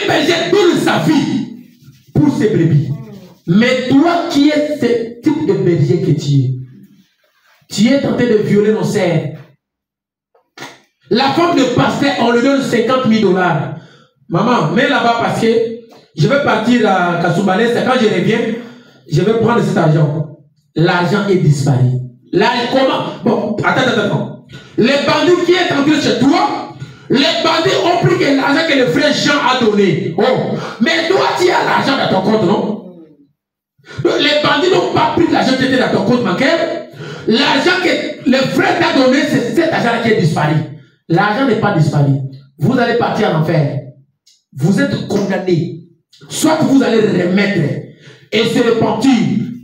berger donne sa vie pour ses brebis. Mais toi qui es ce type de berger que tu es en train de violer nos serres. La femme de pasteur, on lui donne 50 000 $. Maman, mets là-bas parce que je vais partir à Kasumbalès. Quand je reviens, je vais prendre cet argent. L'argent est disparu. Là, comment? Bon, attends. Les bandits qui est entré chez toi, les bandits ont pris l'argent que le frère Jean a donné. Oh, mais toi, tu as l'argent dans ton compte, non? Les bandits n'ont pas pris l'argent qui était dans ton compte bancaire. L'argent que le frère t'a donné, c'est cet argent qui est disparu. L'argent n'est pas disparu. Vous allez partir en enfer. Vous êtes condamné. Soit vous allez remettre et se repentir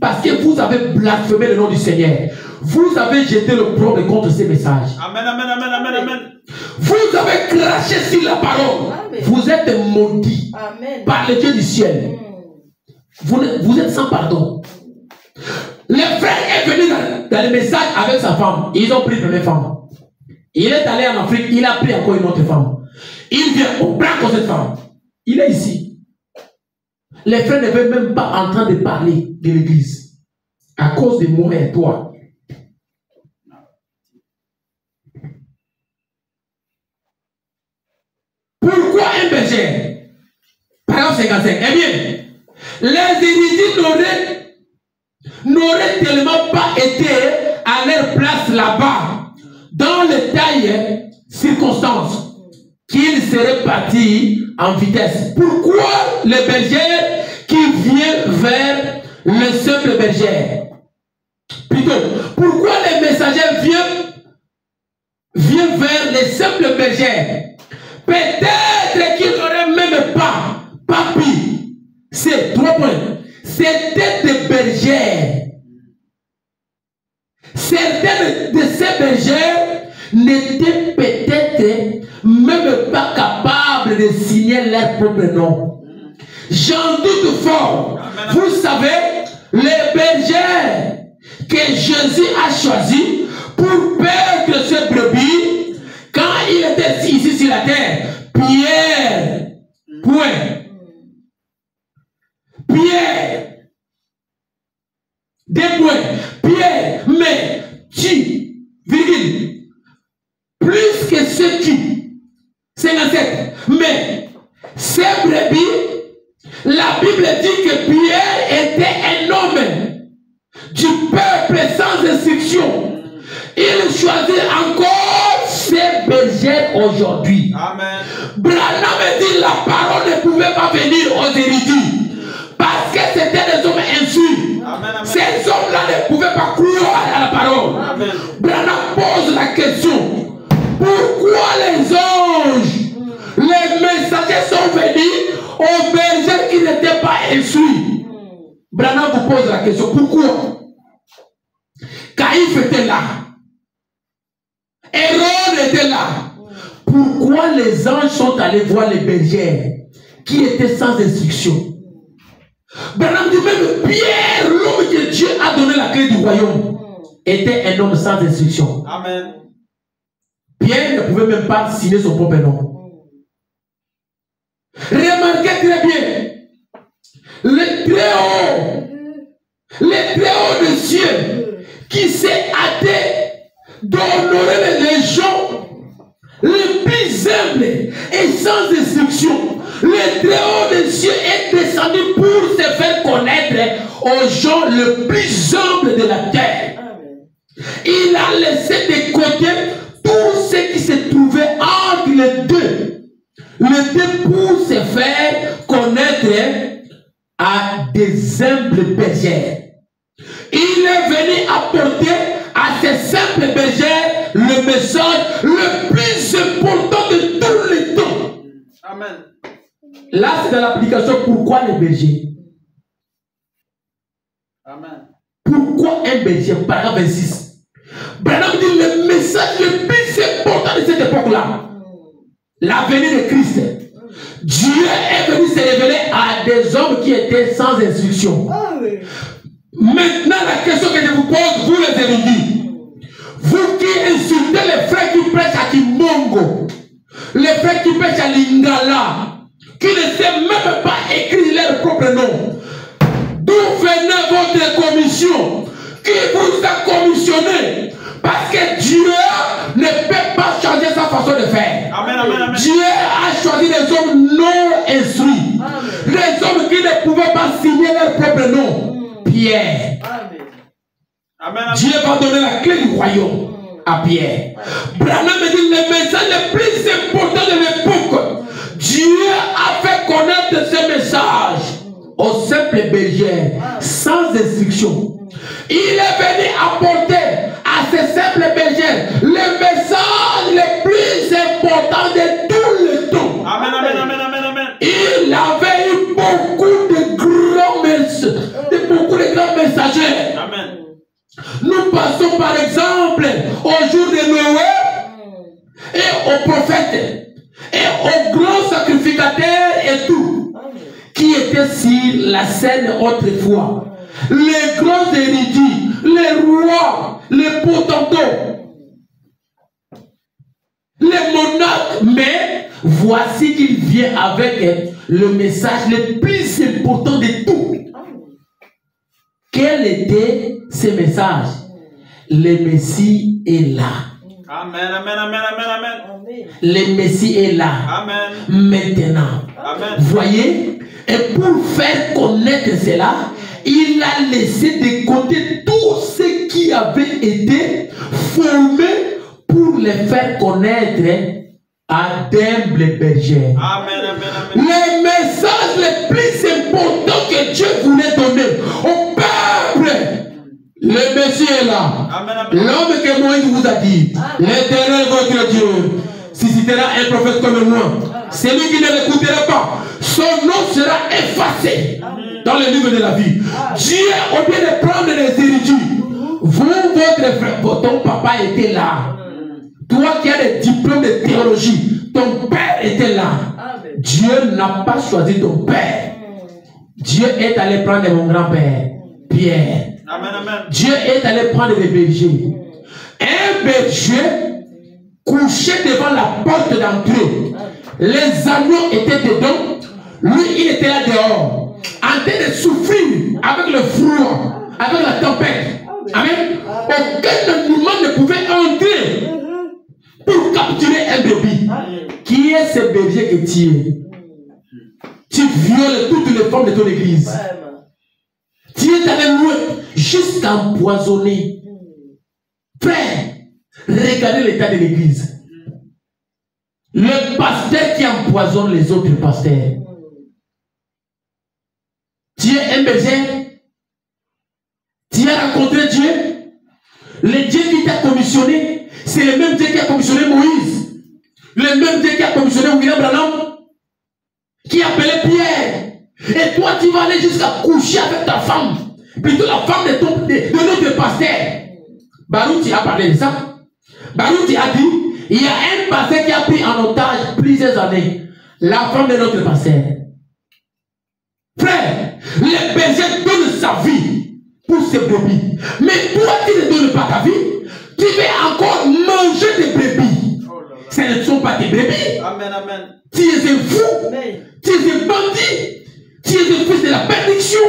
parce que vous avez blasphémé le nom du Seigneur. Vous avez jeté le l'opprobre contre ces messages. Amen, amen, amen, amen, amen. Vous avez craché sur la parole. Amen. Vous êtes maudit par le Dieu du ciel. Vous êtes sans pardon. Le frère est venu dans le message avec sa femme. Ils ont pris une première femme. Il est allé en Afrique, il a pris encore une autre femme. Il vient au bras de cette femme. Il est ici. Les frères ne veulent même pas en train de parler de l'église. À cause de moi et toi. Pourquoi un berger? Parole 55. Eh bien, les érudits n'auraient tellement pas été à leur place là-bas, dans les tailles circonstances, qu'ils seraient partis en vitesse. Pourquoi le berger qui vient vers le simple berger? Plutôt, pourquoi les messagers viennent vers les simples bergers? Peut-être qu'ils n'auraient même pas pu. C'est 3 points. C'était des bergers. Certaines de ces bergers n'étaient peut-être même pas capables de signer leur propre nom. J'en doute fort. Amen. Vous savez, les bergers que Jésus a choisis pour perdre ses brebis, quand il était ici sur la terre, Pierre, point. Pierre, 2 points. Pierre, mais tu, virgule, plus que ceux qui, 57, mais ces brebis, la Bible dit que Pierre était un homme du peuple sans instruction. Il choisit encore ses bergers aujourd'hui. Amen. Branham dit la parole ne pouvait pas venir aux érudits parce que c'était des hommes insultes. Ces hommes-là ne pouvaient pas croire à la parole. Amen. Branham pose la question: pourquoi les anges, les messagers sont venus aux bergers qui n'étaient pas instruits? Branham vous pose la question: pourquoi? Caïphe était là. Hérode était là. Pourquoi les anges sont allés voir les bergers qui étaient sans instruction? Branham dit même Pierre, l'homme que Dieu a donné la clé du royaume, était un homme sans instruction. Amen. Pierre ne pouvait même pas signer son propre nom. Remarquez très bien, le très haut de cieux qui s'est hâté d'honorer les gens les plus humbles et sans instruction. Le très haut des cieux est descendu pour se faire connaître aux gens les plus humbles de la terre. Il a laissé de côté tout ce qui se trouvait entre les deux. Les deux pour se faire connaître à des humbles bergers. Il est venu apporter à ces simples bergers le message le plus important de tous les temps. Amen. Là, c'est dans l'application pourquoi les bergers. Amen. Pourquoi un berger? Paragraphe 26. Branham dit le message le plus important de cette époque-là, la venue de Christ. Dieu est venu se révéler à des hommes qui étaient sans instruction. Maintenant, la question que je vous pose, vous les érudits, vous qui insultez les frères qui prêchent à Kimbongo, les frères qui prêchent à Lingala, qui ne savent même pas écrire leur propre nom, d'où venait votre commission? Qui vous a commissionné? Parce que Dieu ne peut pas changer sa façon de faire. Amen, amen, amen. Dieu a choisi des hommes non instruits. Les hommes qui ne pouvaient pas signer leur propre nom. Pierre. Amen, amen. Dieu va donner la clé du royaume à Pierre. Branham me dit le message le plus important de l'époque. Dieu a fait connaître ce message aux simples bergers, sans instruction. Il est venu apporter à ces simples bergers le message le plus important de tout le temps. Amen, amen, amen, amen, amen. Il avait eu beaucoup de grands messagers. Amen. Nous passons par exemple au jour de Noé et aux prophètes et aux grands sacrificateurs et tout qui étaient sur la scène autrefois. Les grands érudits, les rois, les potentates, les monarques, mais voici qu'il vient avec le message le plus important de tout. Quel était ce message? Le Messie est là. Amen, amen, amen, amen, amen. Le Messie est là. Amen. Maintenant. Amen. Voyez? Et pour faire connaître cela, il a laissé de côté tous ceux qui avaient été formés pour les faire connaître à d'humbles bergers. Amen, amen, amen. Le message le plus important que Dieu voulait donner au peuple, le Messie est là. Amen, amen. L'homme que Moïse vous a dit, l'Éternel votre Dieu suscitera un prophète comme moi. Celui qui ne l'écoutera pas, son nom sera effacé dans le livre de la vie. Dieu, au lieu de prendre les érudits, vous, votre frère, ton papa était là. Toi qui as des diplômes de théologie, ton père était là. Dieu n'a pas choisi ton père. Dieu est allé prendre mon grand-père, Pierre. Amen, amen. Dieu est allé prendre les bergers. Un berger couché devant la porte d'entrée. Les agneaux étaient dedans. Lui, il était là dehors. En train de souffrir avec le froid, avec la tempête. Amen. Aucun animal ne pouvait entrer pour capturer un bébé. Qui est ce berger que tu es? Tu violes toutes les femmes de ton église. Tu es allé loin jusqu'à empoisonner. Frère, regardez l'état de l'église. Le pasteur qui empoisonne les autres pasteurs. Tu es un berger. Tu as rencontré Dieu. Le Dieu qui t'a commissionné, c'est le même Dieu qui a commissionné Moïse. Le même Dieu qui a commissionné William Branham. Qui appelait Pierre. Et toi, tu vas aller jusqu'à coucher avec ta femme. Plutôt la femme de notre pasteur. Barouti a parlé de ça. Barouti a dit, il y a un pasteur qui a pris en otage plusieurs années la femme de notre pasteur. Frère, le berger donne sa vie pour ses brebis. Mais toi, tu ne donnes pas ta vie. Tu vas encore manger des brebis. Ce ne sont pas tes brebis. Amen, amen. Tu es un fou. Tu es un bandit. Tu es un fils de la perdition.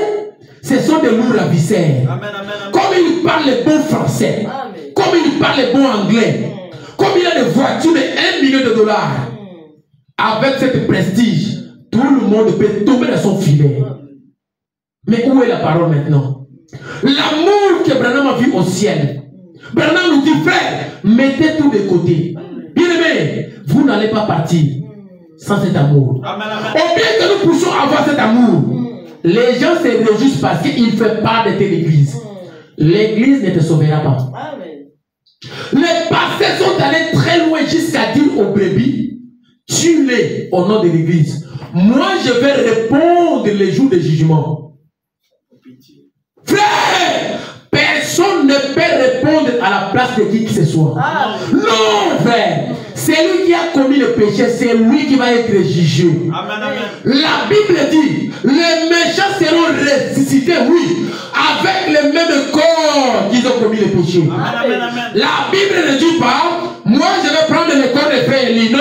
Ce sont des lourds ravisseurs. Amen, amen, amen. Comme il parle le bon français. Amen. Comme il parle le bon anglais. Comme il a des voitures de $1 million. Avec cette prestige, tout le monde peut tomber dans son filet. Mais où est la parole maintenant? L'amour que Branham a vu au ciel. Branham nous dit, frère, mettez tout de côté. Bien aimé, vous n'allez pas partir sans cet amour. Amen, amen. Au bien que nous puissions avoir cet amour, les gens se réjouissent parce qu'il fait part de l'église. L'église ne te sauvera pas. Amen. Les pasteurs sont allés très loin jusqu'à dire aux brebis, tue-les au nom de l'église. Moi, je vais répondre les jours de jugement. Frère, personne personne ne peut répondre à la place de qui que ce soit. Non, frère. C'est lui qui a commis le péché, c'est lui qui va être jugé. Amen, amen. La Bible dit, les méchants seront ressuscités, oui, avec le même corps qu'ils ont commis le péché. Amen, amen. La Bible ne dit pas, moi je vais prendre le corps de frère Élie. Non,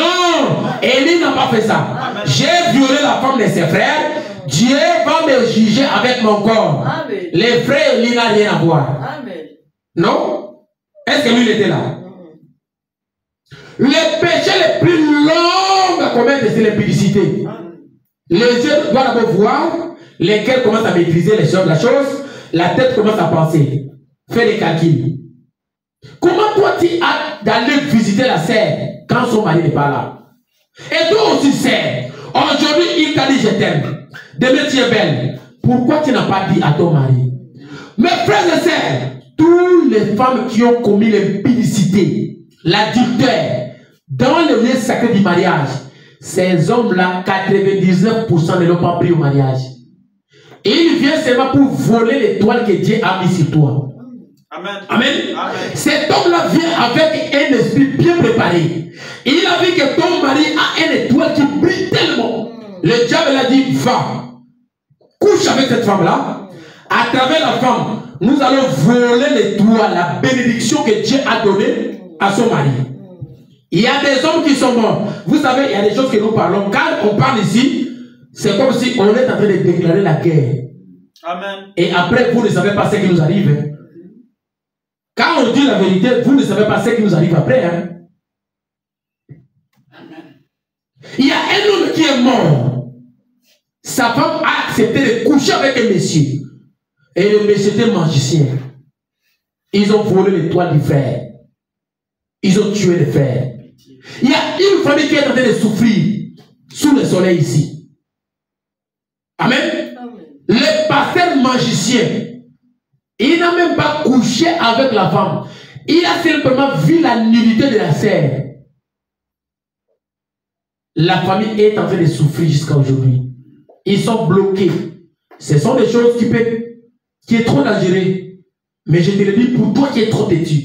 Élie n'a pas fait ça. J'ai violé la femme de ses frères. Dieu va me juger avec mon corps. Amen. Les frères Élie n'ont rien à voir. Amen. Non? Est-ce que lui il était là? Le péché le plus long à commettre, c'est l'impudicité. Les yeux doivent d'abord voir, les cœurs commencent à maîtriser la chose, la tête commence à penser. Fais des calculs. Comment toi tu as d'aller visiter la sœur quand son mari n'est pas là? Et toi aussi, sœur, aujourd'hui il t'a dit je t'aime. Demain tu es belle. Pourquoi tu n'as pas dit à ton mari? Mes frères et sœurs, toutes les femmes qui ont commis l'impudicité, l'adultère, dans le lieu sacré du mariage, ces hommes-là, 99% ne l'ont pas pris au mariage. Et il vient seulement pour voler l'étoile que Dieu a mis sur toi. Amen. Amen. Amen. Cet homme-là vient avec un esprit bien préparé. Et il a vu que ton mari a une étoile qui brille tellement. Le diable a dit, va, couche avec cette femme-là. À travers la femme, nous allons voler l'étoile, la bénédiction que Dieu a donnée à son mari. Il y a des hommes qui sont morts. Vous savez, il y a des choses que nous parlons. Quand on parle ici, c'est comme si on est en train de déclarer la guerre. Amen. Et après, vous ne savez pas ce qui nous arrive. Quand on dit la vérité, vous ne savez pas ce qui nous arrive après. Hein? Amen. Il y a un homme qui est mort. Sa femme a accepté de coucher avec un monsieur. Et le monsieur était magicien. Ils ont volé l'étoile du frère. Ils ont tué le frère. Il y a une famille qui est en train de souffrir sous le soleil ici. Amen. Amen. Le pasteur magicien, il n'a même pas couché avec la femme. Il a simplement vu la nullité de la sœur. La famille est en train de souffrir jusqu'à aujourd'hui. Ils sont bloqués. Ce sont des choses qui est trop dangereux. Mais je te le dis pour toi qui es trop têtu.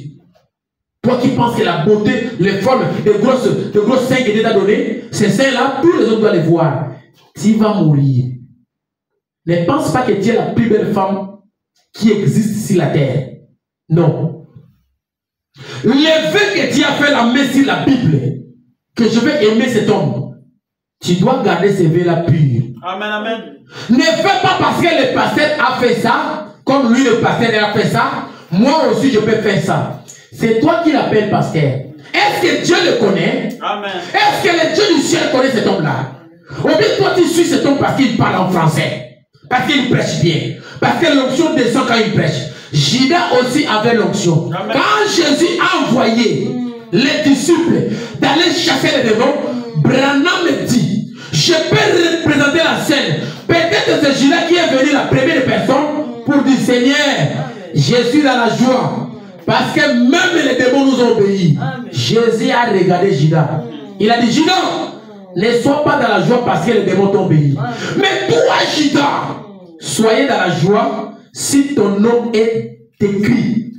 Toi qui penses que la beauté, les formes, les grosses seins que Dieu t'a donné, ces seins-là, tous les autres doivent les voir. Tu vas mourir. Ne pense pas que tu es la plus belle femme qui existe sur la terre. Non. Le fait que tu as fait la main sur la Bible, que je vais aimer cet homme, tu dois garder ces vœux-là purs. Amen, amen. Ne fais pas parce que le pasteur a fait ça, comme lui le pasteur a fait ça, moi aussi je peux faire ça. C'est toi qui l'appelles pasteur. Est-ce que Dieu le connaît? Amen. Est-ce que le Dieu du ciel connaît cet homme-là? Ou bien toi tu suis cet homme parce qu'il parle en français, parce qu'il prêche bien, parce que l'onction descend quand il prêche. Judas aussi avait l'onction. Quand Jésus a envoyé les disciples d'aller chasser les démons, Branham me dit, je peux représenter la scène. Peut-être c'est Judas qui est venu la première personne pour dire, Seigneur, je suis dans la joie. Parce que même les démons nous ont obéi. Amen. Jésus a regardé Judas. Il a dit, Judas, ne sois pas dans la joie parce que les démons t'ont obéi. Amen. Mais toi, Judas, soyez dans la joie si ton nom est écrit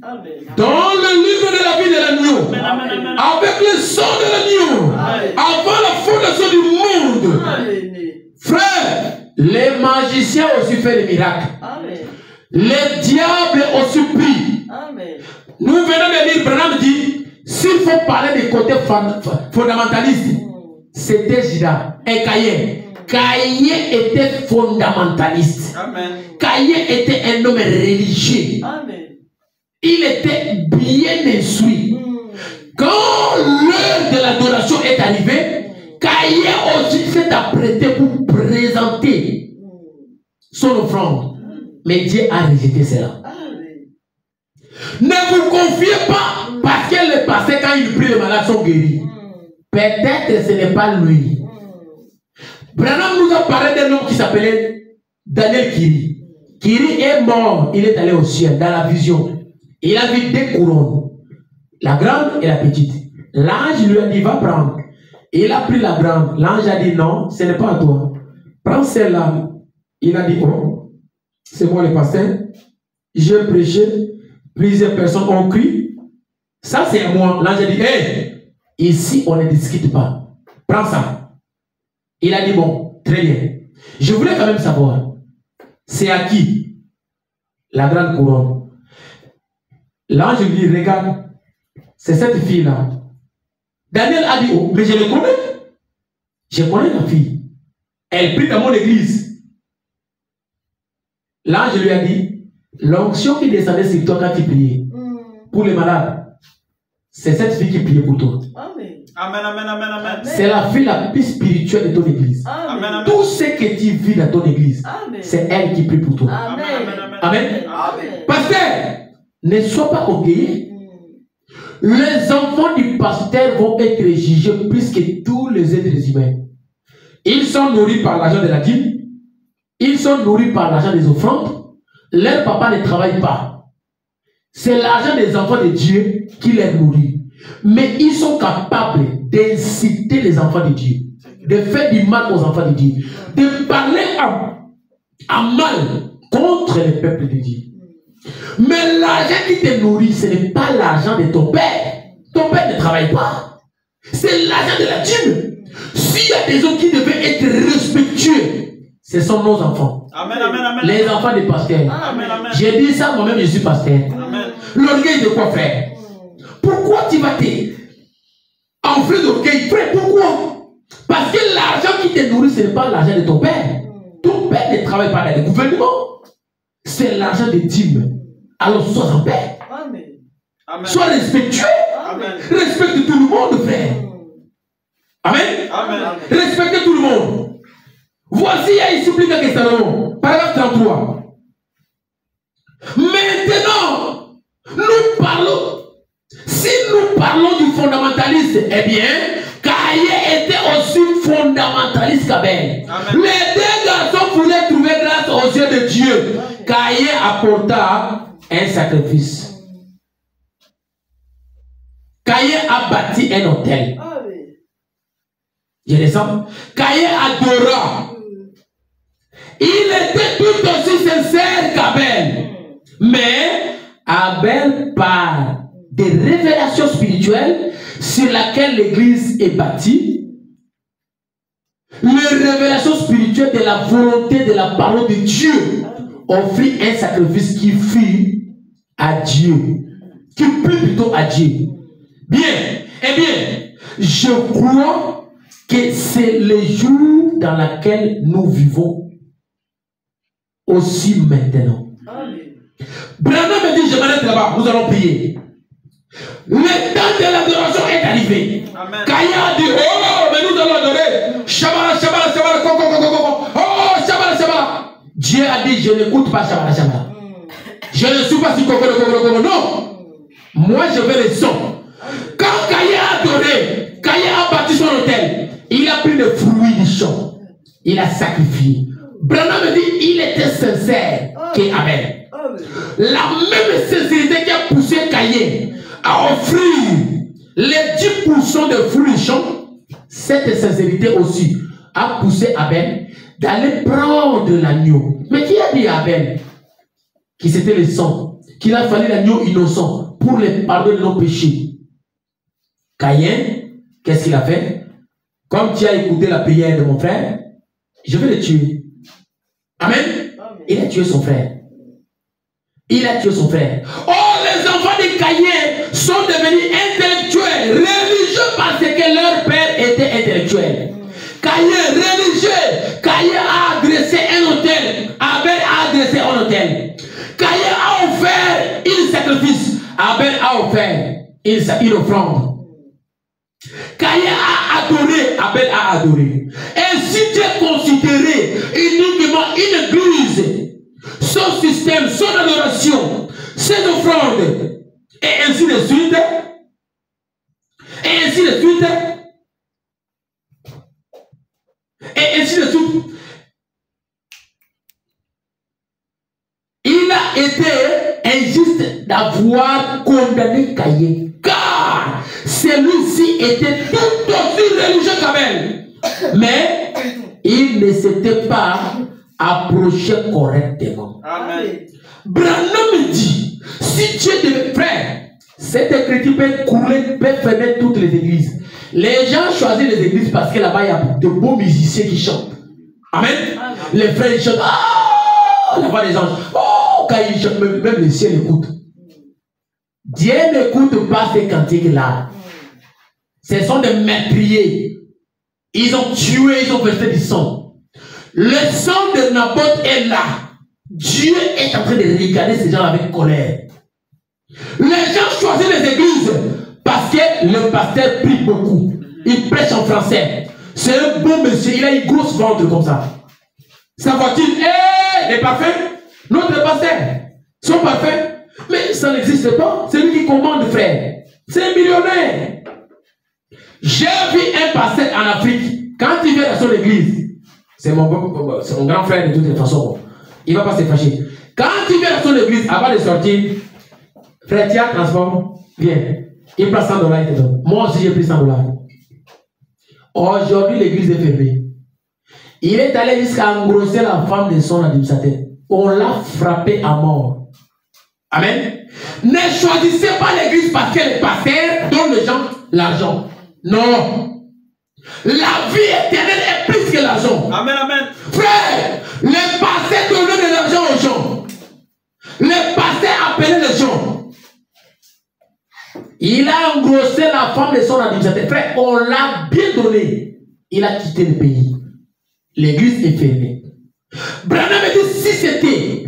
dans le livre de la vie de l'agneau, avec le sang de l'agneau, avant la fondation du monde. Amen. Frère, les magiciens ont aussi fait des miracles. Amen. Les diables ont aussi pris. Amen. Nous venons de lire, Branham dit, s'il faut parler des côtés fondamentalistes, c'était Judas et Caïn. Caïn était fondamentaliste. Amen. Caïn était un homme religieux. Amen. Il était bien instruit. Quand l'heure de l'adoration est arrivée, Caïn aussi s'est apprêté pour présenter son offrande. Mais Dieu a rejeté cela. Ne vous confiez pas parce que le passé, quand il prie, les malades sont guéris. Peut-être ce n'est pas lui. Branham nous a parlé d'un homme qui s'appelait Daniel Kiri. Kiri est mort, il est allé au ciel dans la vision. Il a vu deux couronnes, la grande et la petite. L'ange lui a dit, va prendre. Il a pris la grande. L'ange a dit, non, ce n'est pas à toi. Prends celle-là. Il a dit, oh, c'est moi le pasteur. J'ai prêché. Plusieurs personnes ont crié. Ça, c'est moi. L'ange a dit, hé, ici, on ne discute pas. Prends ça. Il a dit, bon, très bien. Je voulais quand même savoir, c'est à qui la grande couronne? L'ange lui dit, regarde, c'est cette fille-là. Daniel a dit, oh, mais je le connais. Je connais la fille. Elle prie dans mon église. L'ange lui a dit, l'onction qui descendait sur toi quand tu priais, pour les malades, c'est cette fille qui priait pour toi. Amen, amen, amen, amen. C'est la fille la plus spirituelle de ton église. Amen, amen. Tout ce que tu vis dans ton église, c'est elle qui prie pour toi. Amen, amen, Amen. amen. Pasteur, ne sois pas orgueilleux. Les enfants du pasteur vont être jugés plus que tous les êtres humains. Ils sont nourris par l'argent de la dîme. Ils sont nourris par l'argent des offrandes. Leur papa ne travaille pas. C'est l'argent des enfants de Dieu qui les nourrit. Mais ils sont capables d'inciter les enfants de Dieu, de faire du mal aux enfants de Dieu, de parler en mal contre le peuple de Dieu. Mais l'argent qui te nourrit, ce n'est pas l'argent de ton père. Ton père ne travaille pas. C'est l'argent de la dîme. S'il y a des gens qui devaient être respectueux, ce sont nos enfants. Amen, amen, amen. Les enfants des pasteurs. Amen, amen. J'ai dit ça, moi-même je suis pasteur. Amen. L'orgueil de quoi faire? Pourquoi tu vas te enfler d'orgueil? Frère, pourquoi? Parce que l'argent qui te nourrit, ce n'est pas l'argent de ton père. Ton père ne travaille pas dans le gouvernement. C'est l'argent des dîmes. Alors sois en paix. Amen. Amen. Sois respectueux. Amen. Respecte tout le monde, frère. Amen. Amen. Respectez tout le monde. Voici, il y a une supplique à Salomon. Paragraphe 33. Maintenant, nous parlons. Si nous parlons du fondamentaliste, eh bien, Caïn était aussi fondamentaliste qu'Abel. Les deux garçons voulaient trouver grâce aux yeux de Dieu. Caïn apporta un sacrifice. Caïn a bâti un autel. Je descends. Caïn adora. Il était tout aussi sincère qu'Abel. Mais Abel parle des révélations spirituelles sur laquelle l'église est bâtie. Les révélations spirituelles de la volonté de la parole de Dieu. Offrit un sacrifice qui fut à Dieu. Qui plut plutôt à Dieu. Bien. Eh bien, je crois que c'est le jour dans lequel nous vivons aussi maintenant. Branham me dit, je m'arrête là-bas, nous allons prier. Le temps de l'adoration est arrivé. Caïn a dit, oh, mais nous allons adorer. Shabbat, Shabbat, Shabbat, oh, Shabbat, Shabbat. Dieu a dit, je n'écoute pas Shabbat, Shabbat. Je ne suis pas sur Koko, non. Moi, je veux le son. Quand Caïn a adoré, Caïn a bâti son autel, il a pris le fruit du champ. Il a sacrifié. Branham me dit, il était sincère qu'Abel. La même sincérité qui a poussé Caïn à offrir les 10% de fruits du champ, cette sincérité aussi a poussé Abel d'aller prendre l'agneau. Mais qui a dit à Abel qui c'était le sang, qu'il a fallu l'agneau innocent pour le pardon de nos péchés? Caïn, qu'est-ce qu'il a fait? Comme tu as écouté la prière de mon frère, je vais le tuer. Amen. Il a tué son frère. Il a tué son frère. Oh, les enfants de Caïn sont devenus intellectuels, religieux parce que leur père était intellectuel. Caïn, religieux. Caïn a adressé un autel. Abel a adressé un autel. Caïn a offert un sacrifice. Abel a offert une offrande. Caïn a adoré, Abel a adoré. Et si tu es considéré uniquement une église, son système, son adoration, ses offrandes, et ainsi de suite, et ainsi de suite, et ainsi de suite, il a été injuste d'avoir condamné Caïn, car celui-ci était tout aussi religieux qu'Abel, mais il ne s'était pas approché correctement. Amen. Branham me dit, si Dieu devait faire, cette écriture peut couler, peut fermer toutes les églises. Les gens choisissent les églises parce que là-bas, il y a de beaux musiciens qui chantent. Amen. Amen. Les frères, ils chantent. Ah, la voix des anges. Oh, quand ils chantent, même le ciel écoute. Dieu n'écoute pas ces cantiques-là. Ce sont des meurtriers. Ils ont tué, ils ont versé du sang. Le sang de Naboth est là. Dieu est en train de regarder ces gens avec colère. Les gens choisissent les églises parce que le pasteur prie beaucoup. Il prêche en français. C'est un bon monsieur, il a une grosse ventre comme ça. Sa voiture, est parfaite. Notre pasteur, sont parfaits. Mais ça n'existe pas. C'est lui qui commande, frère. C'est un millionnaire. J'ai vu un pasteur en Afrique. Quand il vient dans son église, c'est mon grand frère de toutes les façons. Il ne va pas se fâcher. Quand il vient dans son église, avant de sortir, frère, tiens, transport, viens. Il prend 100 $, il te donne. Moi aussi, j'ai pris 100 $. Aujourd'hui, l'église est fermée. Il est allé jusqu'à engrosser la femme de son administrateur. On l'a frappé à mort. Amen. Ne choisissez pas l'église parce que les pasteurs donnent aux gens l'argent. Non. La vie éternelle est plus que l'argent. Amen, amen. Frère, les pasteurs donnent de l'argent aux gens. Les pasteurs appellent les gens. Il a engrossé la femme de son administrateur. Frère, on l'a bien donné. Il a quitté le pays. L'église est fermée. Branham me dit, si c'était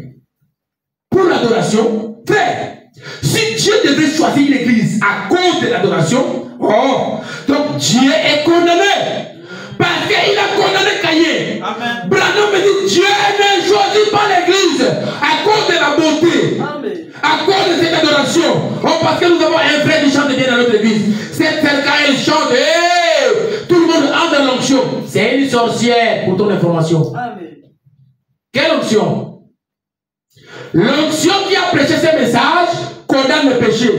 pour l'adoration, frère, si Dieu devait choisir l'église à cause de l'adoration, oh, donc Dieu est condamné. Parce qu'il a condamné Caïn. Amen. Branham me dit, Dieu ne choisit pas l'église à cause de la beauté. Amen. À cause de cette adoration. Oh, parce que nous avons un frère qui chante bien dans notre église. C'est quelqu'un, il chante. Hey, tout le monde entre dans l'onction. C'est une sorcière, pour ton information. Amen. Quelle onction? L'onction qui a prêché ce message condamne le péché.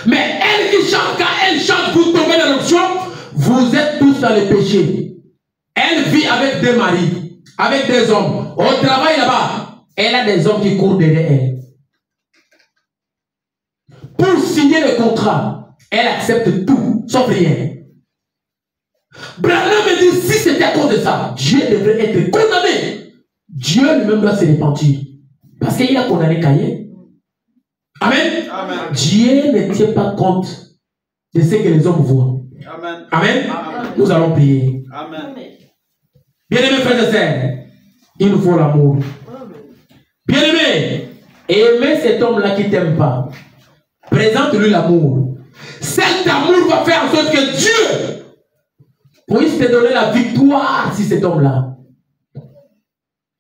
Mais elle qui chante, quand elle chante, vous tombez dans l'onction, vous êtes tous dans le péché. Elle vit avec des maris, avec des hommes. Au travail là-bas, elle a des hommes qui courent derrière elle. Pour signer le contrat, elle accepte tout, sauf rien. Branham me dit, si c'était à cause de ça, Dieu devrait être condamné. Dieu lui-même doit se repentir. Parce qu'il a condamné Caïn. Amen. Amen. Dieu ne tient pas compte de ce que les hommes voient. Amen. Amen. Amen. Nous allons prier. Amen. Bien-aimés frères et sœurs, il nous faut l'amour. Bien-aimés, aimez cet homme-là qui ne t'aime pas. Présente-lui l'amour. Cet amour va faire en sorte que Dieu puisse te donner la victoire sur cet homme-là.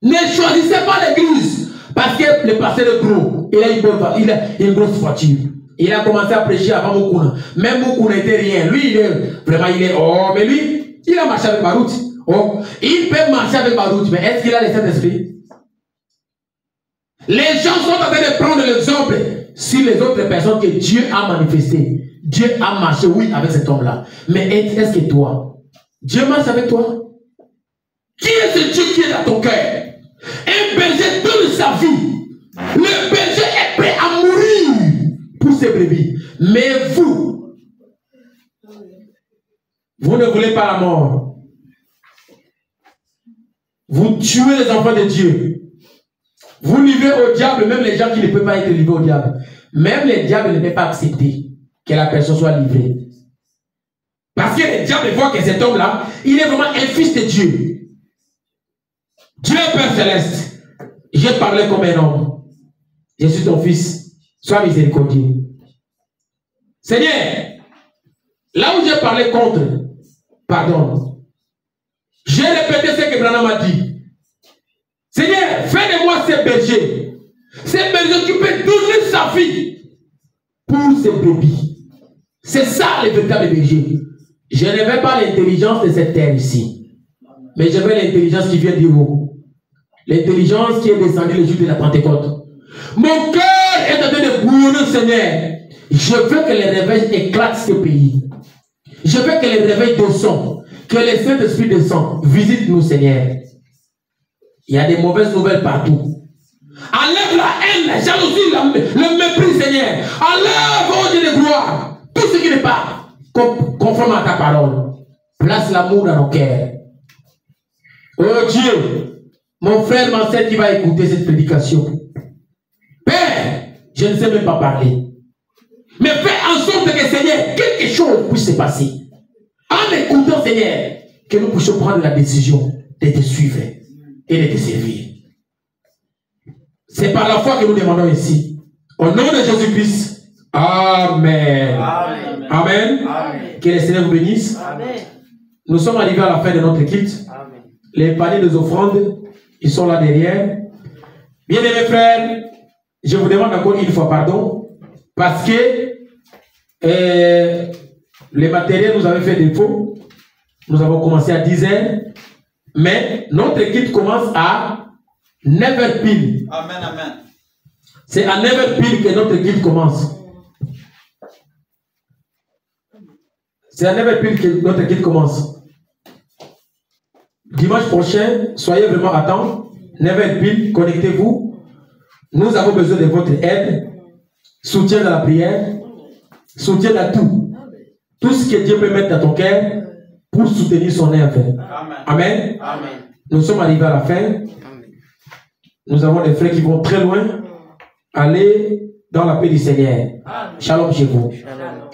Ne choisissez pas l'église parce que le pasteur est gros. Il a une grosse voiture. Il a commencé à prêcher avant Moukouna. Même Moukouna n'était rien. Lui, mais lui, il a marché avec Barout. Oh, il peut marcher avec Barout, mais est-ce qu'il a le Saint-Esprit? Les gens sont en train de prendre l'exemple sur les autres personnes que Dieu a manifestées. Dieu a marché, oui, avec cet homme-là. Mais est-ce que toi, Dieu marche avec toi? Qui est ce Dieu qui est dans ton cœur? Un berger donne sa vie. Le berger est prêt à mourir pour ses brebis. Mais vous ne voulez pas la mort. Vous tuez les enfants de Dieu. Vous livrez au diable même les gens qui ne peuvent pas être livrés au diable. Même les diables ne peuvent pas accepter que la personne soit livrée. Parce que les diables voient que cet homme-là, il est vraiment un fils de Dieu. Dieu Père Céleste, j'ai parlé comme un homme. Je suis ton fils. Sois miséricordieux. Seigneur, là où j'ai parlé contre, pardonne. J'ai répété ce que Branham a dit. Seigneur, fais de moi ces bergers. Ces bergers qui peuvent donner sa vie pour ses brebis. C'est ça le véritable berger. Je ne veux pas l'intelligence de cette terre ici. Mais je veux l'intelligence qui vient du haut. L'intelligence qui est descendue le jour de la Pentecôte. Mon cœur est en train de bouillonner, Seigneur. Je veux que les réveils éclatent ce pays. Je veux que les réveils descendent. Que le Saint-Esprit descende. Visite-nous, Seigneur. Il y a des mauvaises nouvelles partout. Enlève la haine, la jalousie, le mépris, Seigneur. Enlève, oh Dieu de gloire, tout ce qui n'est pas conforme à ta parole. Place l'amour dans nos cœurs. Oh Dieu, mon frère, ma soeur qui va écouter cette prédication. Père, je ne sais même pas parler. Mais fais en sorte que, Seigneur, quelque chose puisse se passer. En écoutant, Seigneur, que nous puissions prendre la décision de te suivre et de te servir. C'est par la foi que nous demandons ici. Au nom de Jésus-Christ. Amen. Amen. Amen. Amen. Que le Seigneur vous bénisse. Amen. Nous sommes arrivés à la fin de notre culte. Les paniers des offrandes, ils sont là derrière. Bien-aimés frères, je vous demande encore une fois pardon. Parce que les matériels nous avaient fait défaut. Nous avons commencé à 10h. Mais notre culte commence à 9h pile. Amen, amen. C'est à 9h pile que notre culte commence. C'est à 9h pile que notre culte commence. Dimanche prochain, soyez vraiment à temps. 9h pile, connectez-vous. Nous avons besoin de votre aide, soutien dans la prière, soutien dans tout. Tout ce que Dieu peut mettre dans ton cœur pour soutenir son œuvre. Amen. Amen. Amen. Nous sommes arrivés à la fin. Nous avons des frères qui vont très loin. Allez dans la paix du Seigneur. Shalom chez vous. Shalom.